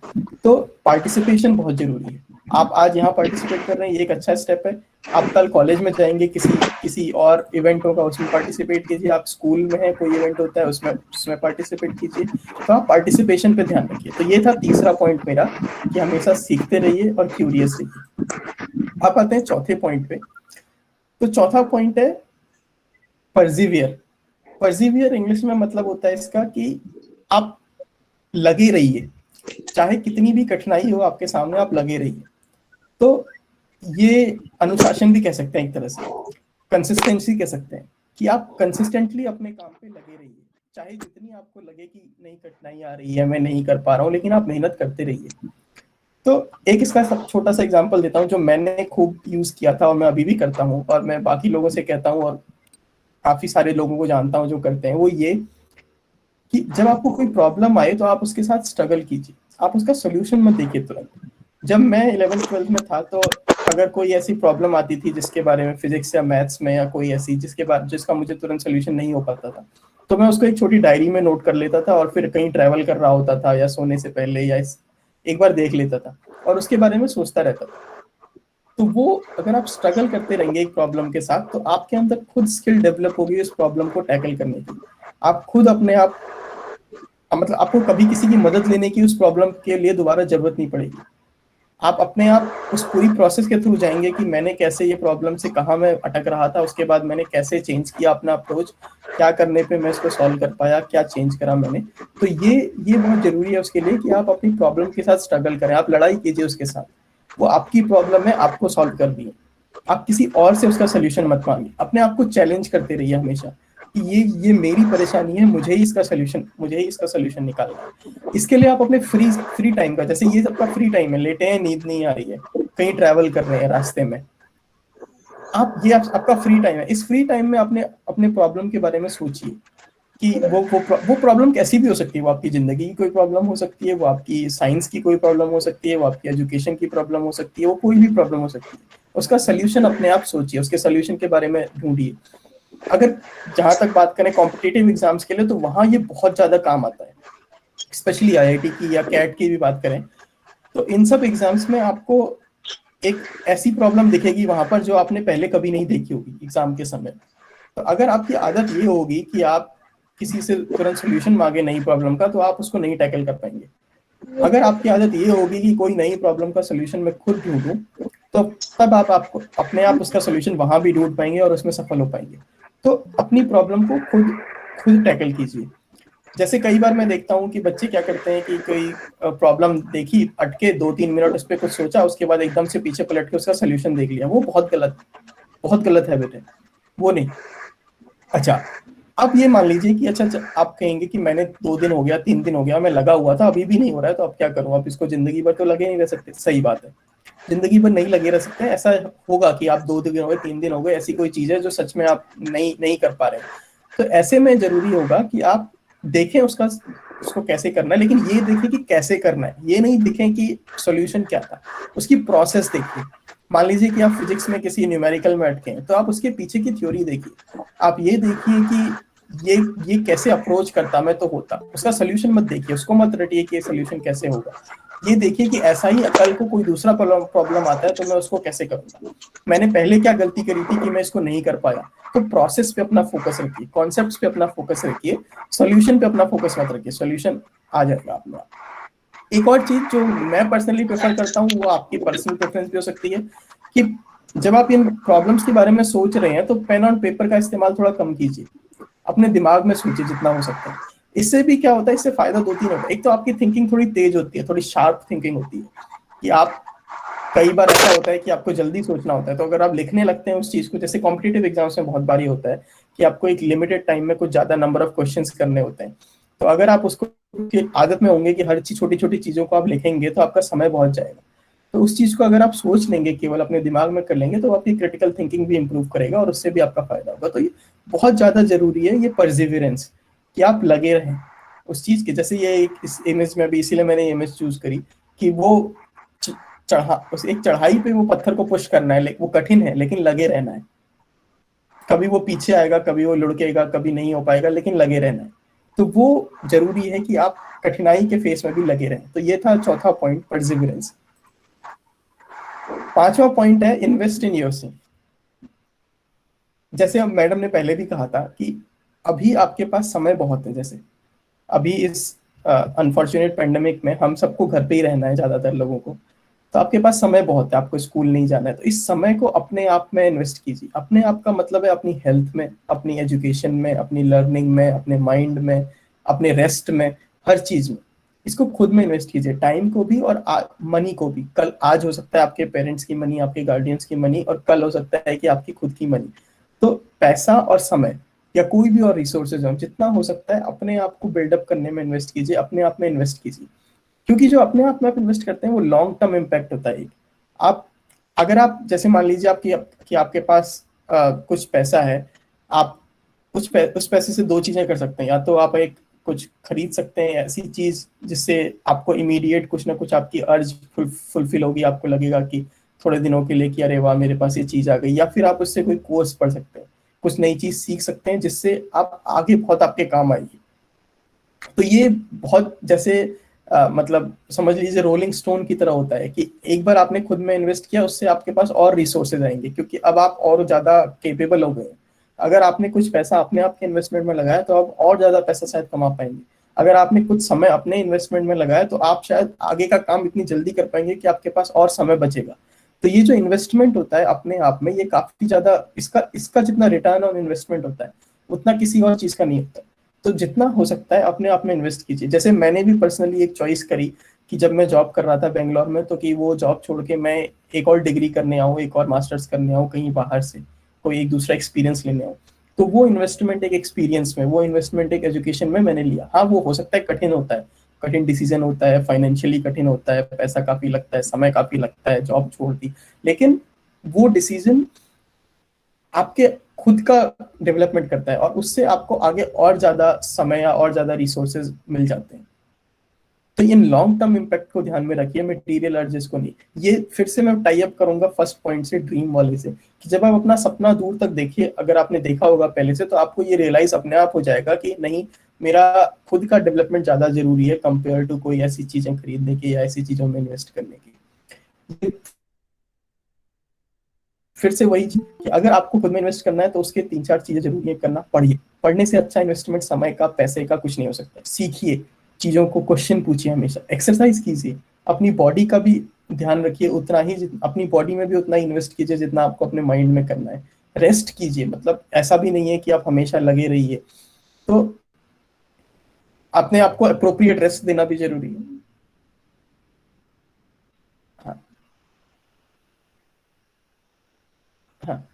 S4: तो पार्टिसिपेशन बहुत जरूरी है। आप आज यहाँ पार्टिसिपेट कर रहे हैं, ये एक अच्छा स्टेप है। आप कल कॉलेज में जाएंगे, किसी और इवेंट होगा उसमें पार्टिसिपेट कीजिए, आप स्कूल में है कोई इवेंट होता है उसमें पार्टिसिपेट कीजिए। तो आप पार्टिसिपेशन पे ध्यान रखिए। तो ये था तीसरा पॉइंट मेरा, कि हमेशा सीखते रहिए और क्यूरियस रहिए। आप आते हैं चौथे पॉइंट पे। तो चौथा पॉइंट है परसिवियर। परसिवियर इंग्लिश में मतलब होता है इसका कि आप लगे रहिए, चाहे कितनी भी कठिनाई हो आपके सामने, आप लगे रहिए। तो ये अनुशासन भी कह सकते हैं एक तरह से, कंसिस्टेंसी कह सकते हैं, कि आप कंसिस्टेंटली अपने काम पे लगे रहिए, चाहे जितनी आपको लगे कि नहीं कठिनाई आ रही है, मैं नहीं कर पा रहा हूँ, लेकिन आप मेहनत करते रहिए। तो एक इसका छोटा सा एग्जांपल देता हूँ जो मैंने खूब यूज किया था और मैं अभी भी करता हूँ, और मैं बाकी लोगों से कहता हूँ, और काफी सारे लोगों को जानता हूँ जो करते हैं, वो ये कि जब आपको कोई प्रॉब्लम आए तो आप उसके साथ स्ट्रगल कीजिए, आप उसका सोल्यूशन मत देखिए तुरंत। जब मैं 11th-12th में था, तो अगर कोई ऐसी प्रॉब्लम आती थी जिसके बारे में फिजिक्स या मैथ्स में, या कोई ऐसी जिसका मुझे तुरंत सोल्यूशन नहीं हो पाता था, तो मैं उसको एक छोटी डायरी में नोट कर लेता था, और फिर कहीं ट्रैवल कर रहा होता था या सोने से पहले या एक बार देख लेता था और उसके बारे में सोचता रहता था। तो वो अगर आप स्ट्रगल करते रहेंगे एक प्रॉब्लम के साथ, तो आपके अंदर खुद स्किल डेवलप होगी उस प्रॉब्लम को टैकल करने की। आप खुद अपने आप, मतलब आपको कभी किसी की मदद लेने की उस प्रॉब्लम के लिए दोबारा जरूरत नहीं पड़ेगी। आप अपने आप उस पूरी प्रोसेस के थ्रू जाएंगे कि मैंने कैसे ये प्रॉब्लम से कहाँ मैं अटक रहा था, उसके बाद मैंने कैसे चेंज किया अपना अप्रोच, क्या करने पे मैं इसको सॉल्व कर पाया, क्या चेंज करा मैंने। तो ये बहुत जरूरी है उसके लिए कि आप अपनी प्रॉब्लम के साथ स्ट्रगल करें, आप लड़ाई कीजिए उसके साथ। वो आपकी प्रॉब्लम है, आपको सॉल्व कर दी है, आप किसी और से उसका सोल्यूशन मत मांगिए। अपने आप को चैलेंज करते रहिए हमेशा कि ये मेरी परेशानी है, मुझे ही इसका सोल्यूशन निकालना है। इसके लिए आप अपने फ्री टाइम का, जैसे ये सबका फ्री टाइम है, लेटे हैं, नींद नहीं आ रही है, कहीं ट्रैवल कर रहे हैं रास्ते में, आपका फ्री टाइम है। इस फ्री टाइम में अपने प्रॉब्लम के बारे में सोचिए कि वो प्रॉब्लम कैसी भी हो सकती है। वो आपकी जिंदगी की कोई प्रॉब्लम हो सकती है, वो आपकी साइंस की कोई प्रॉब्लम हो सकती है, वो आपकी एजुकेशन की प्रॉब्लम हो सकती है, वो कोई भी प्रॉब्लम हो सकती है। उसका सोल्यूशन अपने आप सोचिए, उसके सोल्यूशन के बारे में ढूंढिए। अगर जहां तक बात करें कॉम्पिटिटिव एग्जाम्स के लिए, तो वहां ये बहुत ज्यादा काम आता है, स्पेशली IIT की या कैट की भी बात करें, तो इन सब एग्जाम्स में आपको एक ऐसी प्रॉब्लम दिखेगी वहां पर जो आपने पहले कभी नहीं देखी होगी एग्जाम के समय। तो अगर आपकी आदत ये होगी कि आप किसी से तुरंत सोल्यूशन मांगे नई प्रॉब्लम का, तो आप उसको नहीं टैकल कर पाएंगे। अगर आपकी आदत ये होगी कि कोई नई प्रॉब्लम का सोल्यूशन मैं खुद ढूंढूं, तो तब आपको अपने आप उसका सोल्यूशन वहां भी ढूंढ पाएंगे और उसमें सफल हो पाएंगे। तो अपनी प्रॉब्लम को खुद टैकल कीजिए। जैसे कई बार मैं देखता हूँ कि बच्चे क्या करते हैं कि कोई प्रॉब्लम देखी, अटके 2-3 मिनट उस पर कुछ सोचा, उसके बाद एकदम से पीछे पलट के उसका सोल्यूशन देख लिया। वो बहुत गलत हैबिट है, वो नहीं। अच्छा, अब ये मान लीजिए कि अच्छा आप कहेंगे कि मैंने 2 दिन हो गया, 3 दिन हो गया, मैं लगा हुआ था, अभी भी नहीं हो रहा है, तो अब क्या करूँ? आप इसको जिंदगी भर तो लगे नहीं रह सकते। सही बात है, जिंदगी भर नहीं लगे रह सकते। ऐसा होगा कि आप 2 दिन हो गए, 3 दिन हो गए, ऐसी कोई चीज है जो सच में आप नहीं कर पा रहे। तो ऐसे में जरूरी होगा कि आप देखें उसको कैसे करना है, लेकिन ये देखें कि कैसे करना है। ये नहीं देखें कि सॉल्यूशन क्या था, उसकी प्रोसेस देखिए। मान लीजिए कि आप फिजिक्स में किसी न्यूमेरिकल में अटके हैं, तो आप उसके पीछे की थ्योरी देखिए। आप ये देखिए कि ये कैसे अप्रोच करता मैं तो होता। उसका सोल्यूशन मत देखिए, उसको मत रटिए कि ये सोल्यूशन कैसे होगा। ये देखिए कि ऐसा ही कल को कोई दूसरा प्रॉब्लम आता है तो मैं उसको कैसे करूंगा, मैंने पहले क्या गलती करी थी कि मैं इसको नहीं कर पाया। तो प्रोसेस पे अपना फोकस रखिए, कॉन्सेप्ट्स पे अपना फोकस रखिए, सॉल्यूशन पे अपना फोकस मत रखिए, सॉल्यूशन आ जाएगा अपने आप। एक और चीज जो मैं पर्सनली प्रेफर करता हूँ, वो आपकी पर्सनल प्रेफरेंस भी हो सकती है, कि जब आप इन प्रॉब्लम्स के बारे में सोच रहे हैं तो पेन और पेपर का इस्तेमाल थोड़ा कम कीजिए, अपने दिमाग में सोचिए जितना हो सकता है। इससे भी क्या होता है, इससे फायदा 2-3 होता है। एक तो आपकी थिंकिंग थोड़ी तेज होती है, थोड़ी शार्प थिंकिंग होती है, कि आप कई बार ऐसा होता है कि आपको जल्दी सोचना होता है, तो अगर आप लिखने लगते हैं उस चीज को, जैसे कॉम्पिटिटिव एग्जाम्स में बहुत बारी होता है कि आपको एक लिमिटेड टाइम में कुछ ज्यादा नंबर ऑफ क्वेश्चंस करने होते हैं, तो अगर आप उसको आदत में होंगे कि हर चीज छोटी छोटी चीजों को आप लिखेंगे, तो आपका समय बहुत जाएगा। तो उस चीज को अगर आप सोच लेंगे, केवल अपने दिमाग में कर लेंगे, तो आपकी क्रिटिकल थिंकिंग भी इंप्रूव करेगा और उससे भी आपका फायदा होगा। तो ये बहुत ज्यादा जरूरी है, ये परसिवियरेंस, कि आप लगे रहें उस चीज के। जैसे ये इस इमेज में भी, इसीलिए मैंने इमेज चूज करी कि वो उस एक चढ़ाई पे वो पत्थर को पुश करना है, वो कठिन है लेकिन लगे रहना है। कभी वो पीछे आएगा, कभी वो लुढ़केगा, कभी नहीं हो पाएगा, लेकिन लगे रहना है। तो वो जरूरी है कि आप कठिनाई के फेस में भी लगे रहें। तो ये था चौथा पॉइंट, परसिवरेंस। पांचवा पॉइंट है इन्वेस्ट इन योरसेल्फ। जैसे अब मैडम ने पहले भी कहा था कि अभी आपके पास समय बहुत है। जैसे अभी इस अनफॉर्चुनेट पेंडेमिक में हम सबको घर पे ही रहना है, ज्यादातर लोगों को, तो आपके पास समय बहुत है, आपको स्कूल नहीं जाना है। तो इस समय को अपने आप में इन्वेस्ट कीजिए। अपने आप का मतलब है अपनी हेल्थ में, अपनी एजुकेशन में, अपनी लर्निंग में, अपने माइंड में, अपने रेस्ट में, हर चीज में। इसको खुद में इन्वेस्ट कीजिए, टाइम को भी और मनी को भी। कल आज हो सकता है आपके पेरेंट्स की मनी, आपके गार्डियंस की मनी, और कल हो सकता है कि आपकी खुद की मनी। तो पैसा और समय या कोई भी और रिसोर्सेज हो, जितना हो सकता है अपने आप को बिल्डअप करने में इन्वेस्ट कीजिए, अपने आप में इन्वेस्ट कीजिए। क्योंकि जो अपने आप में आप इन्वेस्ट करते हैं वो लॉन्ग टर्म इम्पैक्ट होता है। आप अगर आप जैसे मान लीजिए कि आपके पास कुछ पैसा है, आप उस पैसे से दो चीजें कर सकते हैं। या तो आप एक कुछ खरीद सकते हैं ऐसी चीज जिससे आपको इमीडिएट कुछ ना कुछ आपकी अर्ज फुलफिल होगी, आपको लगेगा कि थोड़े दिनों के लिए कि अरे वाह मेरे पास ये चीज आ गई। या फिर आप उससे कोई कोर्स पढ़ सकते हैं, कुछ नई चीज सीख सकते हैं जिससे आप आगे बहुत आपके काम आएगी। तो ये बहुत जैसे मतलब समझ लीजिए रोलिंग स्टोन की तरह होता है कि एक बार आपने खुद में इन्वेस्ट किया, उससे आपके पास और रिसोर्सेज आएंगे, क्योंकि अब आप और ज्यादा केपेबल हो गए। अगर आपने कुछ पैसा अपने आप के इन्वेस्टमेंट में लगाया तो आप और ज्यादा पैसा शायद कमा पाएंगे। अगर आपने कुछ समय अपने इन्वेस्टमेंट में लगाया तो आप शायद आगे का काम इतनी जल्दी कर पाएंगे कि आपके पास और समय बचेगा। तो ये जो इन्वेस्टमेंट होता है अपने आप में, ये काफी ज्यादा, इसका जितना रिटर्न ऑन इन्वेस्टमेंट होता है उतना किसी और चीज का नहीं होता। तो जितना हो सकता है अपने आप में इन्वेस्ट कीजिए। जैसे मैंने भी पर्सनली एक चॉइस करी कि जब मैं जॉब कर रहा था बेंगलोर में, तो कि वो जॉब छोड़ के मैं एक और डिग्री करने आऊँ, एक और मास्टर्स करने आऊँ कहीं बाहर से, कोई एक दूसरा एक्सपीरियंस लेने आऊँ। तो वो इन्वेस्टमेंट एक एक्सपीरियंस में, वो इन्वेस्टमेंट एक एजुकेशन में मैंने लिया। हाँ, वो हो सकता है कठिन होता है, कठिन डिसीजन होता है, फाइनेंशियली कठिन होता है, पैसा काफी लगता है, समय काफी लगता है, जॉब छोड़ दी, लेकिन वो डिसीजन आपके खुद का डेवलपमेंट करता है और उससे आपको आगे और ज्यादा समय या और ज्यादा रिसोर्सेज मिल जाते हैं। तो इन लॉन्ग टर्म इम्पैक्ट को ध्यान में रखिए, मटेरियल अर्जेस को नहीं। ये फिर से मैं टाई अप करूंगा फर्स्ट पॉइंट से, ड्रीम वाले से, कि जब आप अपना सपना दूर तक देखिए, अगर आपने देखा होगा पहले से, तो आपको ये रियलाइज अपने आप हो जाएगा कि नहीं, मेरा खुद का डेवलपमेंट ज्यादा जरूरी है कंपेयर टू कोई ऐसी चीजें खरीदने की या ऐसी चीजों में इन्वेस्ट करने की। फिर से वही चीज कि अगर आपको खुद में इन्वेस्ट करना है तो उसके 3-4 चीजें जरूरी है करना। पढ़िए, पढ़ने से अच्छा इन्वेस्टमेंट समय का, पैसे का कुछ नहीं हो सकता। सीखिए चीजों को, क्वेश्चन पूछिए हमेशा, एक्सरसाइज कीजिए, अपनी बॉडी का भी ध्यान रखिए उतना ही, अपनी बॉडी में भी उतना ही इन्वेस्ट कीजिए जितना आपको अपने माइंड में करना है। रेस्ट कीजिए, मतलब ऐसा भी नहीं है कि आप हमेशा लगे रहिए, तो अपने आप को अप्रोप्रिएट रेस्ट देना भी जरूरी है। हाँ हाँ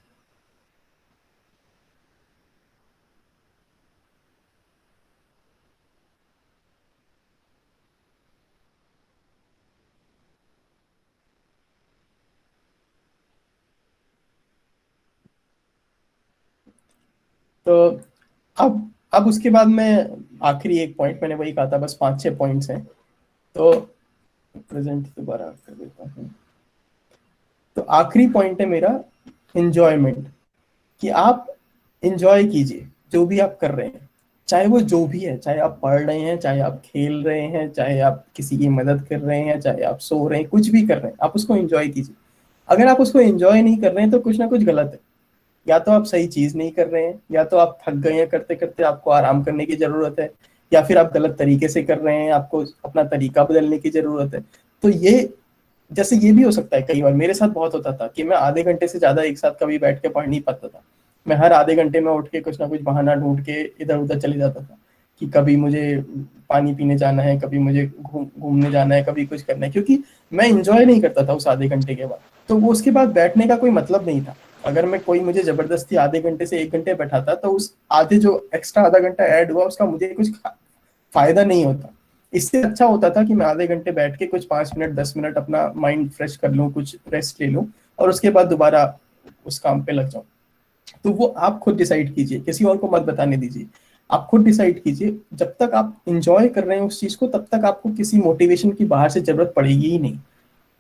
S4: तो अब उसके बाद मैं आखिरी एक पॉइंट, मैंने वही कहा था बस 5-6 पॉइंट्स हैं, तो प्रेजेंट दोबारा कर देता हूँ। तो आखिरी पॉइंट है मेरा एंजॉयमेंट, कि आप एंजॉय कीजिए जो भी आप कर रहे हैं, चाहे वो जो भी है, चाहे आप पढ़ रहे हैं, चाहे आप खेल रहे हैं, चाहे आप किसी की मदद कर रहे हैं, चाहे आप सो रहे हैं, कुछ भी कर रहे हैं, आप उसको एंजॉय कीजिए। अगर आप उसको एंजॉय नहीं कर रहे हैं तो कुछ ना कुछ गलत है। या तो आप सही चीज नहीं कर रहे हैं, या तो आप थक गए हैं करते करते, आपको आराम करने की जरूरत है, या फिर आप गलत तरीके से कर रहे हैं, आपको अपना तरीका बदलने की जरूरत है। तो ये जैसे ये भी हो सकता है, कई बार मेरे साथ बहुत होता था कि मैं आधे घंटे से ज्यादा एक साथ कभी बैठ के पढ़ नहीं पाता था। मैं हर आधे घंटे में उठ के कुछ ना कुछ बहाना ढूंढ के इधर उधर चले जाता था, कि कभी मुझे पानी पीने जाना है, कभी मुझे घूमने जाना है, कभी कुछ करना है, क्योंकि मैं इंजॉय नहीं करता था उस आधे घंटे के बाद। तो वो उसके बाद बैठने का कोई मतलब नहीं था। अगर मैं कोई मुझे जबरदस्ती आधे घंटे से 1 घंटे बैठाता, तो उस आधे जो एक्स्ट्रा आधा घंटा ऐड हुआ उसका मुझे कुछ फायदा नहीं होता। इससे अच्छा होता था कि मैं आधे घंटे बैठ के कुछ 5 मिनट 10 मिनट अपना माइंड फ्रेश कर लूँ, कुछ रेस्ट ले लूँ, और उसके बाद दोबारा उस काम पे लग जाऊँ। तो वो आप खुद डिसाइड कीजिए, किसी और को मत बताने दीजिए, आप खुद डिसाइड कीजिए। जब तक आप इंजॉय कर रहे हैं उस चीज को, तब तक आपको किसी मोटिवेशन की बाहर से जरूरत पड़ेगी ही नहीं।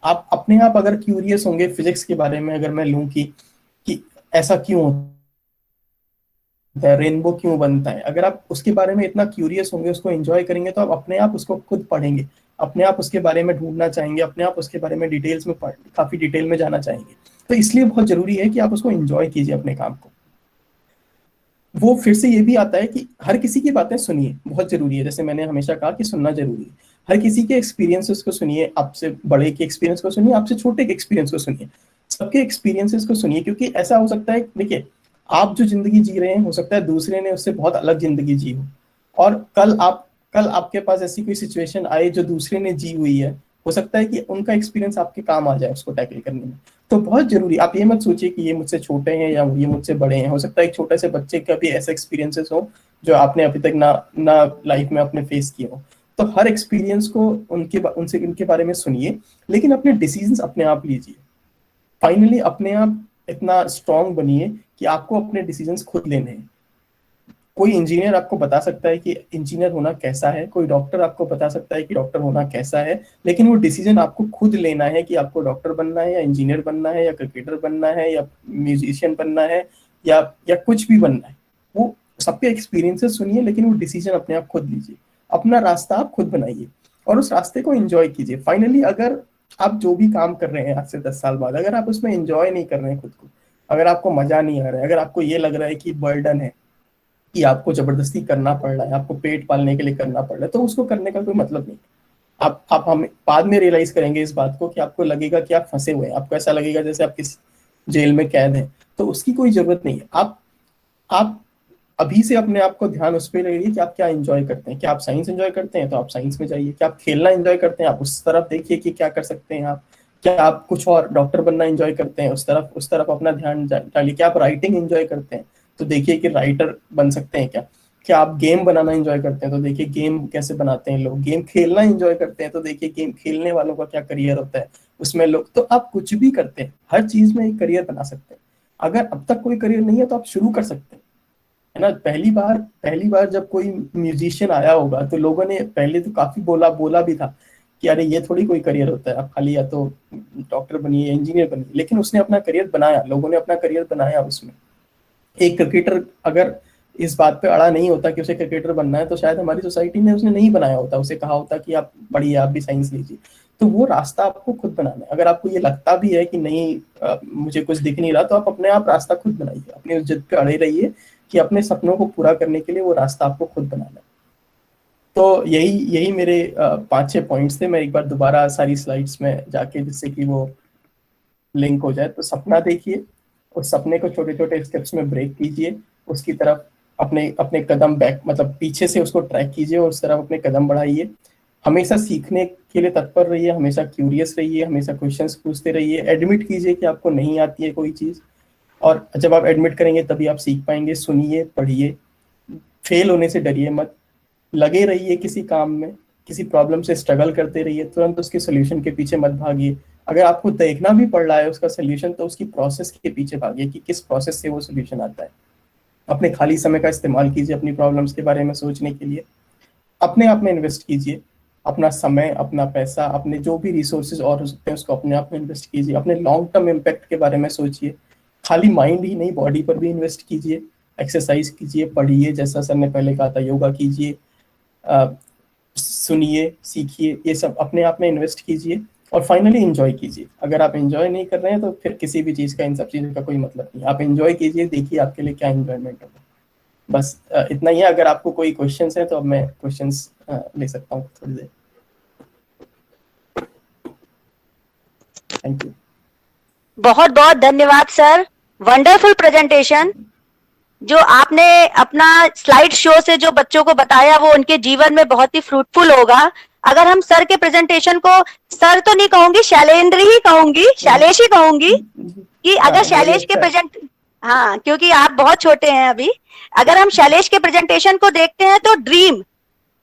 S4: आप अपने आप अगर क्यूरियस होंगे फिजिक्स के बारे में, अगर मैं लूं कि ऐसा क्यों होता है, रेनबो क्यों बनता है, अगर आप उसके बारे में इतना क्यूरियस होंगे, उसको एंजॉय करेंगे, तो आप अपने आप उसको खुद पढ़ेंगे, अपने आप उसके बारे में ढूंढना चाहेंगे, अपने आप उसके बारे में डिटेल्स में काफी डिटेल में जाना चाहेंगे। तो इसलिए बहुत जरूरी है कि आप उसको एंजॉय कीजिए अपने काम को। वो फिर से ये भी आता है कि हर किसी की बातें सुनिए, बहुत जरूरी है। जैसे मैंने हमेशा कहा कि सुनना जरूरी है। हर किसी के एक्सपीरियंसेस को सुनिए, आपसे बड़े के एक्सपीरियंस को सुनिए, आपसे छोटे के एक्सपीरियंस को सुनिए, सबके एक्सपीरियंसेस को सुनिए। क्योंकि ऐसा हो सकता है, देखिए आप जो जिंदगी जी रहे हैं, हो सकता है दूसरे ने उससे बहुत अलग जिंदगी जी हो, और कल आपके पास ऐसी कोई सिचुएशन आए जो दूसरे ने जी हुई है, हो सकता है कि उनका एक्सपीरियंस आपके काम आ जाए उसको टैकल करने में। तो बहुत जरूरी, आप ये मत सोचिए कि ये मुझसे छोटे हैं या ये मुझसे बड़े हैं। हो सकता है एक छोटे से बच्चे का भी ऐसे एक्सपीरियंसेस हो जो आपने अभी तक ना लाइफ में अपने फेस किए हो। तो हर एक्सपीरियंस को उनके बारे में सुनिए, लेकिन अपने डिसीजंस अपने आप लीजिए। फाइनली अपने आप इतना स्ट्रांग बनिए कि आपको अपने डिसीजंस खुद लेने हैं। कोई इंजीनियर आपको बता सकता है कि इंजीनियर होना कैसा है, कोई डॉक्टर आपको बता सकता है कि डॉक्टर होना कैसा है, लेकिन वो डिसीजन आपको खुद लेना है कि आपको डॉक्टर बनना है या इंजीनियर बनना है या क्रिकेटर बनना है या म्यूजिशियन बनना है या कुछ भी बनना है। वो सबके एक्सपीरियंसेस सुनिए, लेकिन वो डिसीजन अपने आप खुद लीजिए, अपना रास्ता आप खुद बनाइए और उस रास्ते को एंजॉय कीजिए। फाइनली अगर आप जो भी काम कर रहे हैं आज से 10 साल बाद, अगर आप उसमें एंजॉय नहीं कर रहे हैं खुद को, अगर आपको मजा नहीं आ रहा है, अगर आपको ये लग रहा है कि बर्डन है, कि आपको जबरदस्ती करना पड़ रहा है, आपको पेट पालने के लिए करना पड़ रहा है, तो उसको करने का कोई मतलब नहीं। आप हम बाद में रियलाइज करेंगे इस बात को कि आपको लगेगा कि आप फंसे हुए हैं, आपको ऐसा लगेगा जैसे आप किस जेल में कैद हैं। तो उसकी कोई जरूरत नहीं है। आप अभी से अपने आप को ध्यान उस पर लगाइए कि आप क्या एंजॉय करते हैं। क्या आप साइंस एंजॉय करते हैं तो आप साइंस में जाइए। क्या आप खेलना एंजॉय करते हैं, आप उस तरफ देखिए कि क्या कर सकते हैं आप। क्या आप कुछ और डॉक्टर बनना एंजॉय करते हैं, उस तरफ अपना ध्यान डालिए। क्या आप राइटिंग एंजॉय करते हैं तो देखिए कि राइटर बन सकते हैं क्या आप गेम बनाना एंजॉय करते हैं तो देखिए गेम कैसे बनाते हैं लोग। गेम खेलना एंजॉय करते हैं तो देखिए गेम खेलने वालों का क्या करियर होता है उसमें लोग। तो आप कुछ भी करते हैं, हर चीज में एक करियर बना सकते हैं। अगर अब तक कोई करियर नहीं है तो आप शुरू कर सकते हैं, है ना। पहली बार जब कोई म्यूजिशियन आया होगा तो लोगों ने पहले तो काफी बोला भी था कि अरे ये थोड़ी कोई करियर होता है, आप खाली या तो डॉक्टर बनिए, इंजीनियर बनिए। लेकिन उसने अपना करियर बनाया, लोगों ने अपना करियर बनाया उसमें। एक क्रिकेटर अगर इस बात पे अड़ा नहीं होता कि उसे क्रिकेटर बनना है तो शायद हमारी सोसाइटी ने उसने नहीं बनाया होता, उसे कहा होता कि आप पढ़िए, आप भी साइंस लीजिए। तो वो रास्ता आपको खुद बनाना है। अगर आपको ये लगता भी है कि नहीं मुझे कुछ दिख नहीं रहा, तो आप अपने आप रास्ता खुद बनाइए, अपनी उस जिद पे अड़े रहिए कि अपने सपनों को पूरा करने के लिए वो रास्ता आपको खुद बनाना है। तो यही मेरे 5-6 पॉइंट्स थे। मैं एक बार दोबारा सारी स्लाइड्स में जाके, जिससे कि वो लिंक हो जाए। तो सपना देखिए, उस सपने को छोटे छोटे स्टेप्स में ब्रेक कीजिए, उसकी तरफ अपने कदम बैक मतलब पीछे से उसको ट्रैक कीजिए और उस तरफ अपने कदम बढ़ाइए। हमेशा सीखने के लिए तत्पर रहिए, हमेशा क्यूरियस रहिए, हमेशा क्वेश्चंस पूछते रहिए। एडमिट कीजिए कि आपको नहीं आती है कोई चीज़, और जब आप एडमिट करेंगे तभी आप सीख पाएंगे। सुनिए, पढ़िए, फेल होने से डरिए मत, लगे रहिए किसी काम में, किसी प्रॉब्लम से स्ट्रगल करते रहिए, तुरंत उसके सोल्यूशन के पीछे मत भागिए। अगर आपको देखना भी पड़ रहा है उसका सोल्यूशन, तो उसकी प्रोसेस के पीछे भागिए कि किस प्रोसेस से वो सोल्यूशन आता है। अपने खाली समय का इस्तेमाल कीजिए अपनी प्रॉब्लम्स के बारे में सोचने के लिए। अपने आप में इन्वेस्ट कीजिए, अपना समय, अपना पैसा, अपने जो भी रिसोर्सेज और हो सकते हैं उसको अपने आप में इन्वेस्ट कीजिए। अपने लॉन्ग टर्म इम्पैक्ट के बारे में सोचिए। खाली माइंड ही नहीं, बॉडी पर भी इन्वेस्ट कीजिए। एक्सरसाइज कीजिए, पढ़िए, जैसा सर ने पहले कहा था, योगा कीजिए, सुनिए, सीखिए, ये सब अपने आप में इन्वेस्ट कीजिए। और फाइनली एंजॉय कीजिए। अगर आप एंजॉय नहीं कर रहे हैं तो फिर किसी भी चीज़ का, इन सब चीज़ों का कोई मतलब नहीं। आप एंजॉय कीजिए, देखिए आपके लिए क्या एंजॉयमेंट होगा। बस इतना ही है। अगर आपको कोई क्वेश्चंस है तो अब मैं क्वेश्चंस ले सकता हूँ थोड़ी देर। Thank you.
S1: बहुत बहुत धन्यवाद सर, वंडरफुल प्रेजेंटेशन। जो आपने अपना स्लाइड शो से जो बच्चों को बताया वो उनके जीवन में बहुत ही फ्रूटफुल होगा। अगर हम सर के प्रेजेंटेशन को, सर तो नहीं कहूंगी, शैलेंद्र ही कहूंगी, शैलेश ही कहूंगी कि अगर शैलेश के प्रेजेंट, हाँ क्योंकि आप बहुत छोटे हैं अभी। अगर हम शैलेश के प्रेजेंटेशन को देखते हैं तो ड्रीम,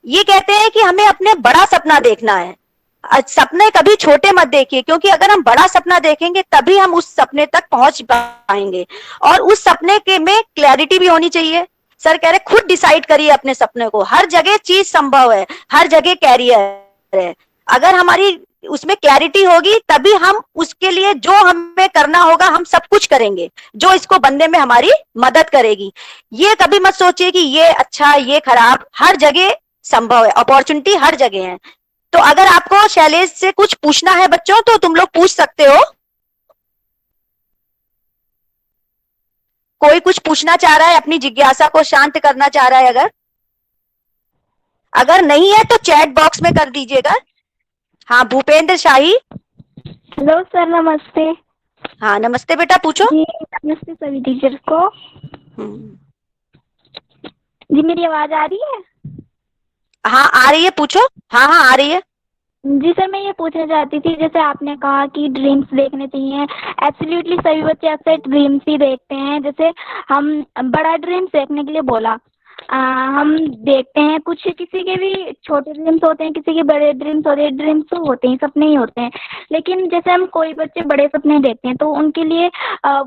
S1: ये कहते हैं कि हमें अपने बड़ा सपना देखना है। सपने कभी छोटे मत देखिए, क्योंकि अगर हम बड़ा सपना देखेंगे तभी हम उस सपने तक पहुंच पाएंगे। और उस सपने के में क्लैरिटी भी होनी चाहिए। सर कह रहे खुद डिसाइड करिए अपने सपने को। हर जगह चीज संभव है, हर जगह कैरियर है। अगर हमारी उसमें क्लैरिटी होगी, तभी हम उसके लिए जो हमें करना होगा हम सब कुछ करेंगे जो इसको बनने में हमारी मदद करेगी। ये कभी मत सोचिए कि ये अच्छा ये खराब, हर जगह संभव है, अपॉर्चुनिटी हर जगह है। तो अगर आपको शैलेश से कुछ पूछना है बच्चों तो तुम लोग पूछ सकते हो। कोई कुछ पूछना चाह रहा है, अपनी जिज्ञासा को शांत करना चाह रहा है? अगर नहीं है तो चैट बॉक्स में कर दीजिएगा। हाँ, भूपेंद्र शाही।
S6: हेलो सर, नमस्ते।
S1: हाँ नमस्ते बेटा, पूछो।
S6: जी नमस्ते सभी टीचर्स को। जी मेरी आवाज आ रही है?
S1: हाँ आ रही है, पूछो। हाँ हाँ आ रही है।
S6: जी सर, मैं ये पूछना चाहती थी, जैसे आपने कहा कि ड्रीम्स देखने चाहिए। एब्सोल्युटली सभी बच्चे अक्सर ड्रीम्स ही देखते हैं। जैसे हम बड़ा ड्रीम्स देखने के लिए बोला, हम देखते हैं कुछ, किसी के भी छोटे ड्रीम्स होते हैं, किसी के बड़े ड्रीम्स होते हैं। ड्रीम्स तो होते हैं, सपने ही होते हैं। लेकिन जैसे हम कोई बच्चे बड़े सपने देखते हैं तो उनके लिए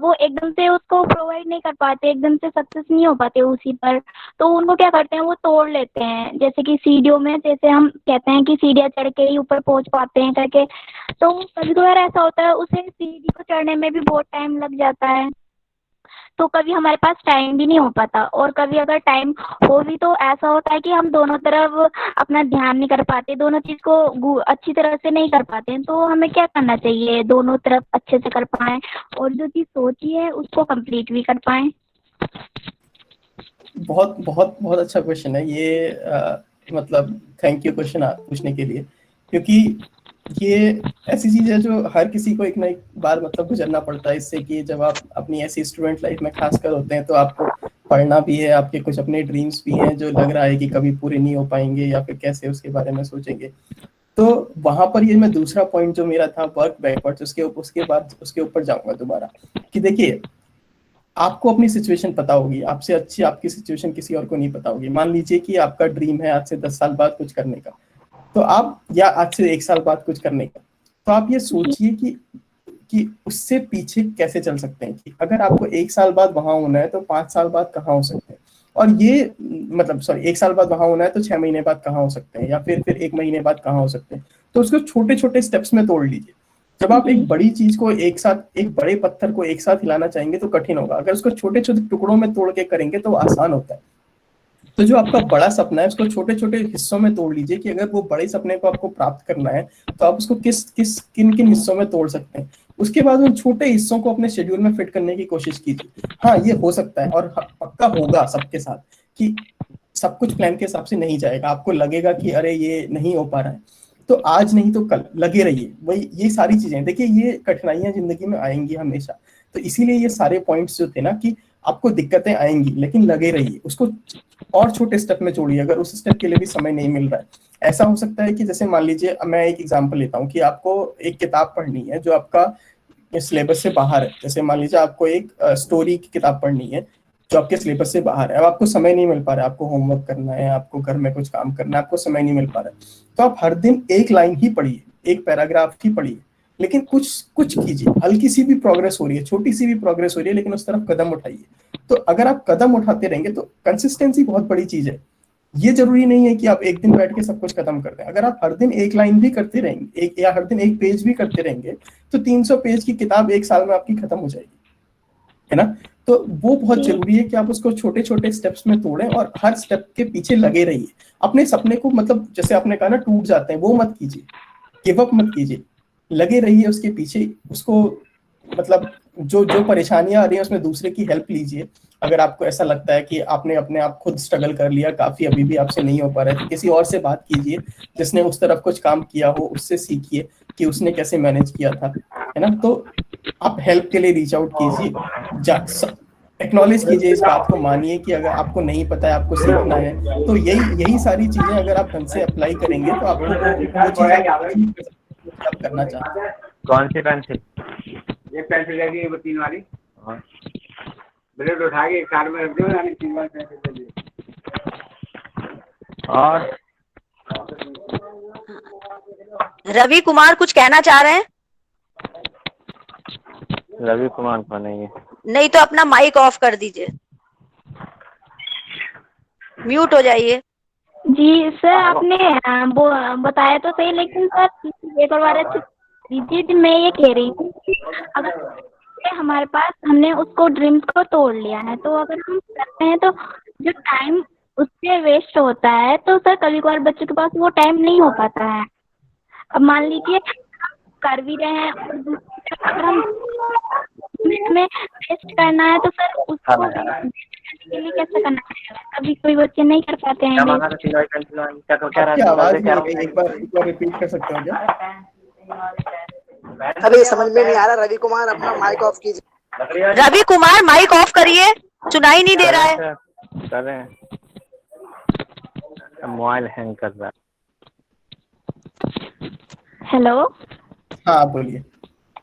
S6: वो एकदम से उसको प्रोवाइड नहीं कर पाते, एकदम से सक्सेस नहीं हो पाते उसी पर। तो उनको क्या करते हैं, वो तोड़ लेते हैं। जैसे कि सीढ़ियों में, जैसे हम कहते हैं कि सीढ़ियाँ चढ़ के ही ऊपर पहुंच पाते हैं करके, तो कभी कभार ऐसा होता है उसे सीढ़ी को चढ़ने में भी बहुत टाइम लग जाता है। तो कभी हमारे पास टाइम भी नहीं हो पाता, और कभी अगर टाइम हो भी तो ऐसा होता है कि हम दोनों तरफ अपना ध्यान नहीं कर पाते, दोनों चीज को अच्छी तरह से नहीं कर पाते हैं। तो हमें क्या करना चाहिए, दोनों तरफ अच्छे से कर पाएं और जो चीज सोची है उसको कंप्लीट भी कर पाएं?
S4: बहुत बहुत बहुत अच्छा क्वेश्चन है ये। मतलब थैंक यू क्वेश्चन पूछने के लिए, क्योंकि ये ऐसी चीज है जो हर किसी को एक ना एक बार मतलब गुजरना पड़ता है इससे, कि जब आप अपनी ऐसी स्टूडेंट लाइफ में खासकर होते हैं तो आपको पढ़ना भी है, आपके कुछ अपने ड्रीम्स भी हैं जो लग रहा है कि कभी पूरे नहीं हो पाएंगे या फिर कैसे उसके बारे में सोचेंगे। तो वहां पर ये मैं दूसरा पॉइंट जो मेरा था वर्क बैकवर्ड्स, उसके बाद उसके ऊपर जाऊंगा दोबारा, कि देखिए आपको अपनी सिचुएशन पता होगी, आपसे अच्छी आपकी सिचुएशन किसी और को नहीं पता होगी। मान लीजिए कि आपका ड्रीम है आज से 10 साल बाद कुछ करने का, तो आप, या आज से 1 साल बाद कुछ करने का, तो आप ये सोचिए कि उससे पीछे कैसे चल सकते हैं। कि अगर आपको 1 साल बाद वहां होना है तो 5 साल बाद कहाँ हो सकते हैं, और ये मतलब 1 साल बाद वहां होना है तो 6 महीने बाद कहाँ हो सकते हैं, या फिर 1 महीने बाद कहाँ हो सकते हैं। तो उसको छोटे छोटे स्टेप्स में तोड़ लीजिए। जब आप एक बड़ी चीज को एक साथ, एक बड़े पत्थर को एक साथ हिलाना चाहेंगे तो कठिन होगा, अगर उसको छोटे छोटे टुकड़ों में तोड़ के करेंगे तो आसान होता है। तो जो आपका बड़ा सपना है उसको छोटे छोटे हिस्सों में तोड़ लीजिए, कि अगर वो बड़े सपने को आपको प्राप्त करना है तो आप उसको किन किन हिस्सों में तोड़ सकते हैं। उसके बाद उन छोटे हिस्सों को अपने शेड्यूल में फिट करने की कोशिश कीजिए। हाँ ये हो सकता है और पक्का होगा सबके साथ कि सब कुछ प्लान के हिसाब से नहीं जाएगा, आपको लगेगा कि अरे ये नहीं हो पा रहा है, तो आज नहीं तो कल लगे रहिए। वही ये सारी चीजें, देखिए ये कठिनाइयां जिंदगी में आएंगी हमेशा, तो इसीलिए ये सारे पॉइंट्स जो थे ना कि आपको दिक्कतें आएंगी लेकिन लगे रहिए, उसको और छोटे स्टेप में जोड़िए अगर उस स्टेप के लिए भी समय नहीं मिल रहा है। ऐसा हो सकता है कि जैसे मान लीजिए, मैं एक एग्जांपल लेता हूँ कि आपको एक किताब पढ़नी है जो आपका सिलेबस से बाहर है। जैसे मान लीजिए आपको एक स्टोरी की किताब पढ़नी है जो आपके सिलेबस से बाहर है, अब आपको समय नहीं मिल पा रहा है, आपको होमवर्क करना है, आपको घर में कुछ काम करना है, आपको समय नहीं मिल पा रहा है, तो आप हर दिन एक लाइन ही पढ़िए, एक पैराग्राफ ही पढ़िए, लेकिन कुछ कीजिए। हल्की सी भी प्रोग्रेस हो रही है, छोटी सी भी प्रोग्रेस हो रही है, लेकिन उस तरफ कदम उठाइए। तो अगर आप कदम उठाते रहेंगे तो कंसिस्टेंसी बहुत बड़ी चीज है। ये जरूरी नहीं है कि आप एक दिन बैठ के सब कुछ खत्म कर दें। अगर आप हर दिन एक लाइन भी करते रहेंगे, या हर दिन एक पेज भी करते रहेंगे, तो 300 पेज की किताब 1 साल में आपकी खत्म हो जाएगी, है ना। तो वो बहुत जरूरी है कि आप उसको छोटे छोटे स्टेप्स में तोड़ें और हर स्टेप के पीछे लगे रहिए। अपने सपने को, मतलब जैसे आपने कहा ना टूट जाते हैं, वो मत कीजिए, गिव अप मत कीजिए, लगे रहिए उसके पीछे। उसको मतलब जो परेशानियां आ रही हैं उसमें दूसरे की हेल्प लीजिए। अगर आपको ऐसा लगता है कि आपने अपने आप खुद स्ट्रगल कर लिया काफी, अभी भी आपसे नहीं हो पा रहा है, तो किसी और से बात कीजिए जिसने उस तरफ कुछ काम किया हो, उससे सीखिए कि उसने कैसे मैनेज किया था, है ना। तो आप हेल्प के लिए रीच आउट कीजिए, एक्नॉलेज कीजिए, इस बात को मानिए कि अगर आपको नहीं पता है, आपको सीखना है, तो यही सारी चीजें अगर आप ढंग से अप्लाई करेंगे तो आपको वो चीज आप करना चाहते हैं।
S5: कौन सी पेंसिल?
S7: एक पेंसिल लगी वो 3 वाली, ब्लेड उठा के एक साइड में रख दो, यानी 3 वाली पेंसिल ले लो।
S5: और
S1: रवि कुमार कुछ कहना चाह रहे हैं?
S5: रवि कुमार को नहीं है।
S1: नहीं तो अपना माइक ऑफ कर दीजिए, म्यूट हो जाइए।
S6: जी सर, आपने बताया तो सही, लेकिन सर एक और बार अच्छी दीजिए। मैं ये कह रही हूँ कि अगर हमारे पास हमने उसको ड्रीम्स को तोड़ लिया है, तो अगर हम करते हैं तो जो टाइम उससे वेस्ट होता है, तो सर कभी कभार बच्चों के पास वो टाइम नहीं हो पाता है। अब मान लीजिए कर भी रहे हैं और अगर हम हमें वेस्ट करना है तो सर उसको वेस्ट करने के लिए कैसे करना पड़ेगा? कभी कोई बच्चे नहीं कर पाते हैं waste।
S4: आपकी आवाज नहीं आ रही, एक बार रिपीट कर सकते हो क्या?
S8: अरे समझ में नहीं आ रहा। रवि कुमार अपना माइक ऑफ कीजिए।
S1: रवि कुमार माइक ऑफ करिए, सुनाई नहीं दे रहा है।
S5: करें, मोबाइल हैंग कर रहा है।
S6: हेलो,
S4: हाँ बोलिए।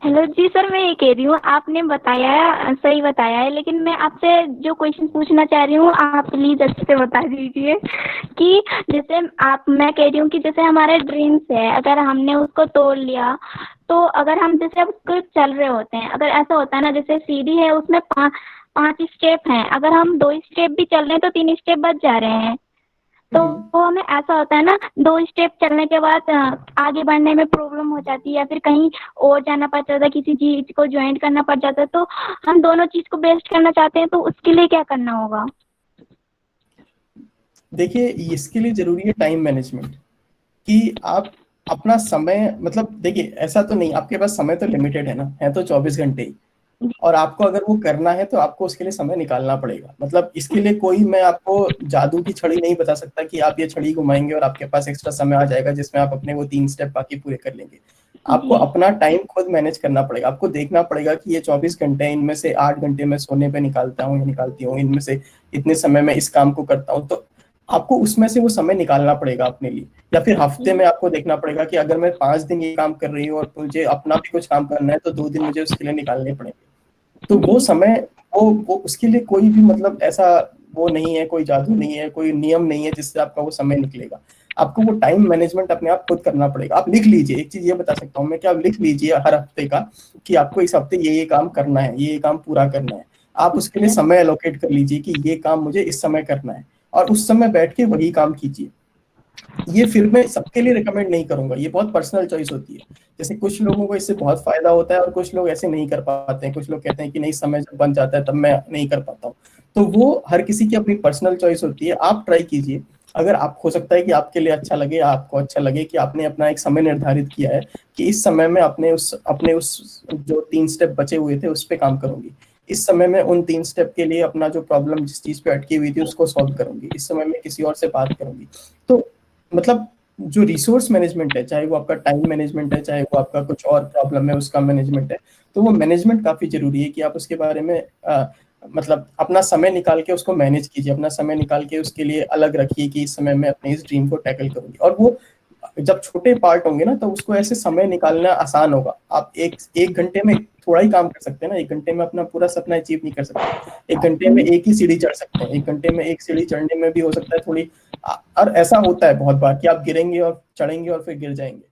S6: हेलो जी सर, मैं ये कह रही हूँ आपने बताया सही बताया है, लेकिन मैं आपसे जो क्वेश्चन पूछना चाह रही हूँ आप प्लीज अच्छे से बता दीजिए कि जैसे मैं कह रही हूँ कि जैसे हमारे ड्रीम्स है, अगर हमने उसको तोड़ लिया तो अगर हम जैसे अब चल रहे होते हैं, अगर ऐसा होता है ना जैसे सीढ़ी है उसमें 5 स्टेप हैं, अगर हम 2 स्टेप भी चल रहे हैं तो 3 स्टेप बच जा रहे हैं। तो हमें ऐसा होता है ना 2 स्टेप चलने के बाद आगे बढ़ने में प्रॉब्लम हो जाती है, या फिर कहीं और जाना पड़ जाता है, किसी चीज को ज्वाइन करना पड़ जाता है, तो हम दोनों चीज को बेस्ट करना चाहते हैं, तो उसके लिए क्या करना होगा?
S4: देखिए, इसके लिए जरूरी है टाइम मैनेजमेंट, कि आप अपना समय, मतलब देखिए ऐसा तो नहीं, आपके पास समय तो लिमिटेड है ना, है तो 24 घंटे ही, और आपको अगर वो करना है तो आपको उसके लिए समय निकालना पड़ेगा। मतलब इसके लिए कोई मैं आपको जादू की छड़ी नहीं बता सकता कि आप ये छड़ी घुमाएंगे और आपके पास एक्स्ट्रा समय आ जाएगा जिसमें आप अपने वो 3 स्टेप बाकी पूरे कर लेंगे। आपको अपना टाइम खुद मैनेज करना पड़ेगा। आपको देखना पड़ेगा कि ये 24 घंटे, इनमें से 8 घंटे मैं सोने पे निकालता हूँ या निकालती हूँ, इनमें से इतने समय में इस काम को करता हूँ, तो आपको उसमें से वो समय निकालना पड़ेगा अपने लिए। या फिर हफ्ते में आपको देखना पड़ेगा कि अगर मैं 5 दिन ये काम कर रही हूँ और मुझे अपना भी कुछ काम करना है तो 2 दिन मुझे उसके लिए निकालने पड़ेंगे। तो वो समय वो उसके लिए कोई भी मतलब ऐसा वो नहीं है, कोई जादू नहीं है, कोई नियम नहीं है जिससे आपका वो समय निकलेगा। आपको वो टाइम मैनेजमेंट अपने आप खुद करना पड़ेगा। आप लिख लीजिए, एक चीज ये बता सकता हूँ मैं कि आप लिख लीजिए हर हफ्ते का कि आपको इस हफ्ते ये काम करना है, ये काम पूरा करना है। आप उसके लिए समय एलोकेट कर लीजिए कि ये काम मुझे इस समय करना है, और उस समय बैठ के वही काम कीजिए। ये फिर मैं सबके लिए रिकमेंड नहीं करूंगा, ये बहुत पर्सनल चॉइस होती है। जैसे कुछ लोगों को इससे बहुत फायदा होता है और कुछ लोग ऐसे नहीं कर पाते हैं। कुछ लोग कहते हैं कि नहीं, समय जब बन जाता है तब मैं नहीं कर पाता हूँ। तो वो हर किसी की अपनी पर्सनल चॉइस होती है। आप ट्राई कीजिए, अगर आप, हो सकता है कि आपके लिए अच्छा लगे, आपको अच्छा लगे कि आपने अपना एक समय निर्धारित किया है कि इस समय में अपने उस जो 3 स्टेप बचे हुए थे उस पर काम करूंगी, इस समय में उन 3 स्टेप के लिए अपना जो प्रॉब्लम जिस चीज पे अटकी हुई थी उसको सॉल्व करूंगी, इस समय में किसी और से बात करूंगी। तो मतलब जो रिसोर्स मैनेजमेंट है, चाहे वो आपका टाइम मैनेजमेंट है, चाहे वो आपका कुछ और प्रॉब्लम है उसका मैनेजमेंट है, तो वो मैनेजमेंट काफी जरूरी है कि आप उसके बारे में मतलब अपना समय निकाल के उसको मैनेज कीजिए, अपना समय निकाल के उसके लिए अलग रखिए कि इस समय मैं अपने इस ड्रीम को टैकल करूंगी। और वो जब छोटे पार्ट होंगे ना तो उसको ऐसे समय निकालना आसान होगा। आप एक घंटे में थोड़ा ही काम कर सकते हैं ना, 1 घंटे में अपना पूरा सपना अचीव नहीं कर सकते। 1 घंटे में एक ही सीढ़ी चढ़ सकते हैं, 1 घंटे में एक सीढ़ी चढ़ने में भी हो सकता है थोड़ी, और ऐसा होता है बहुत बार कि आप गिरेंगे और चढ़ेंगे और फिर गिर जाएंगे,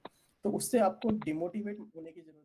S4: तो उससे आपको डिमोटिवेट होने की जरूरत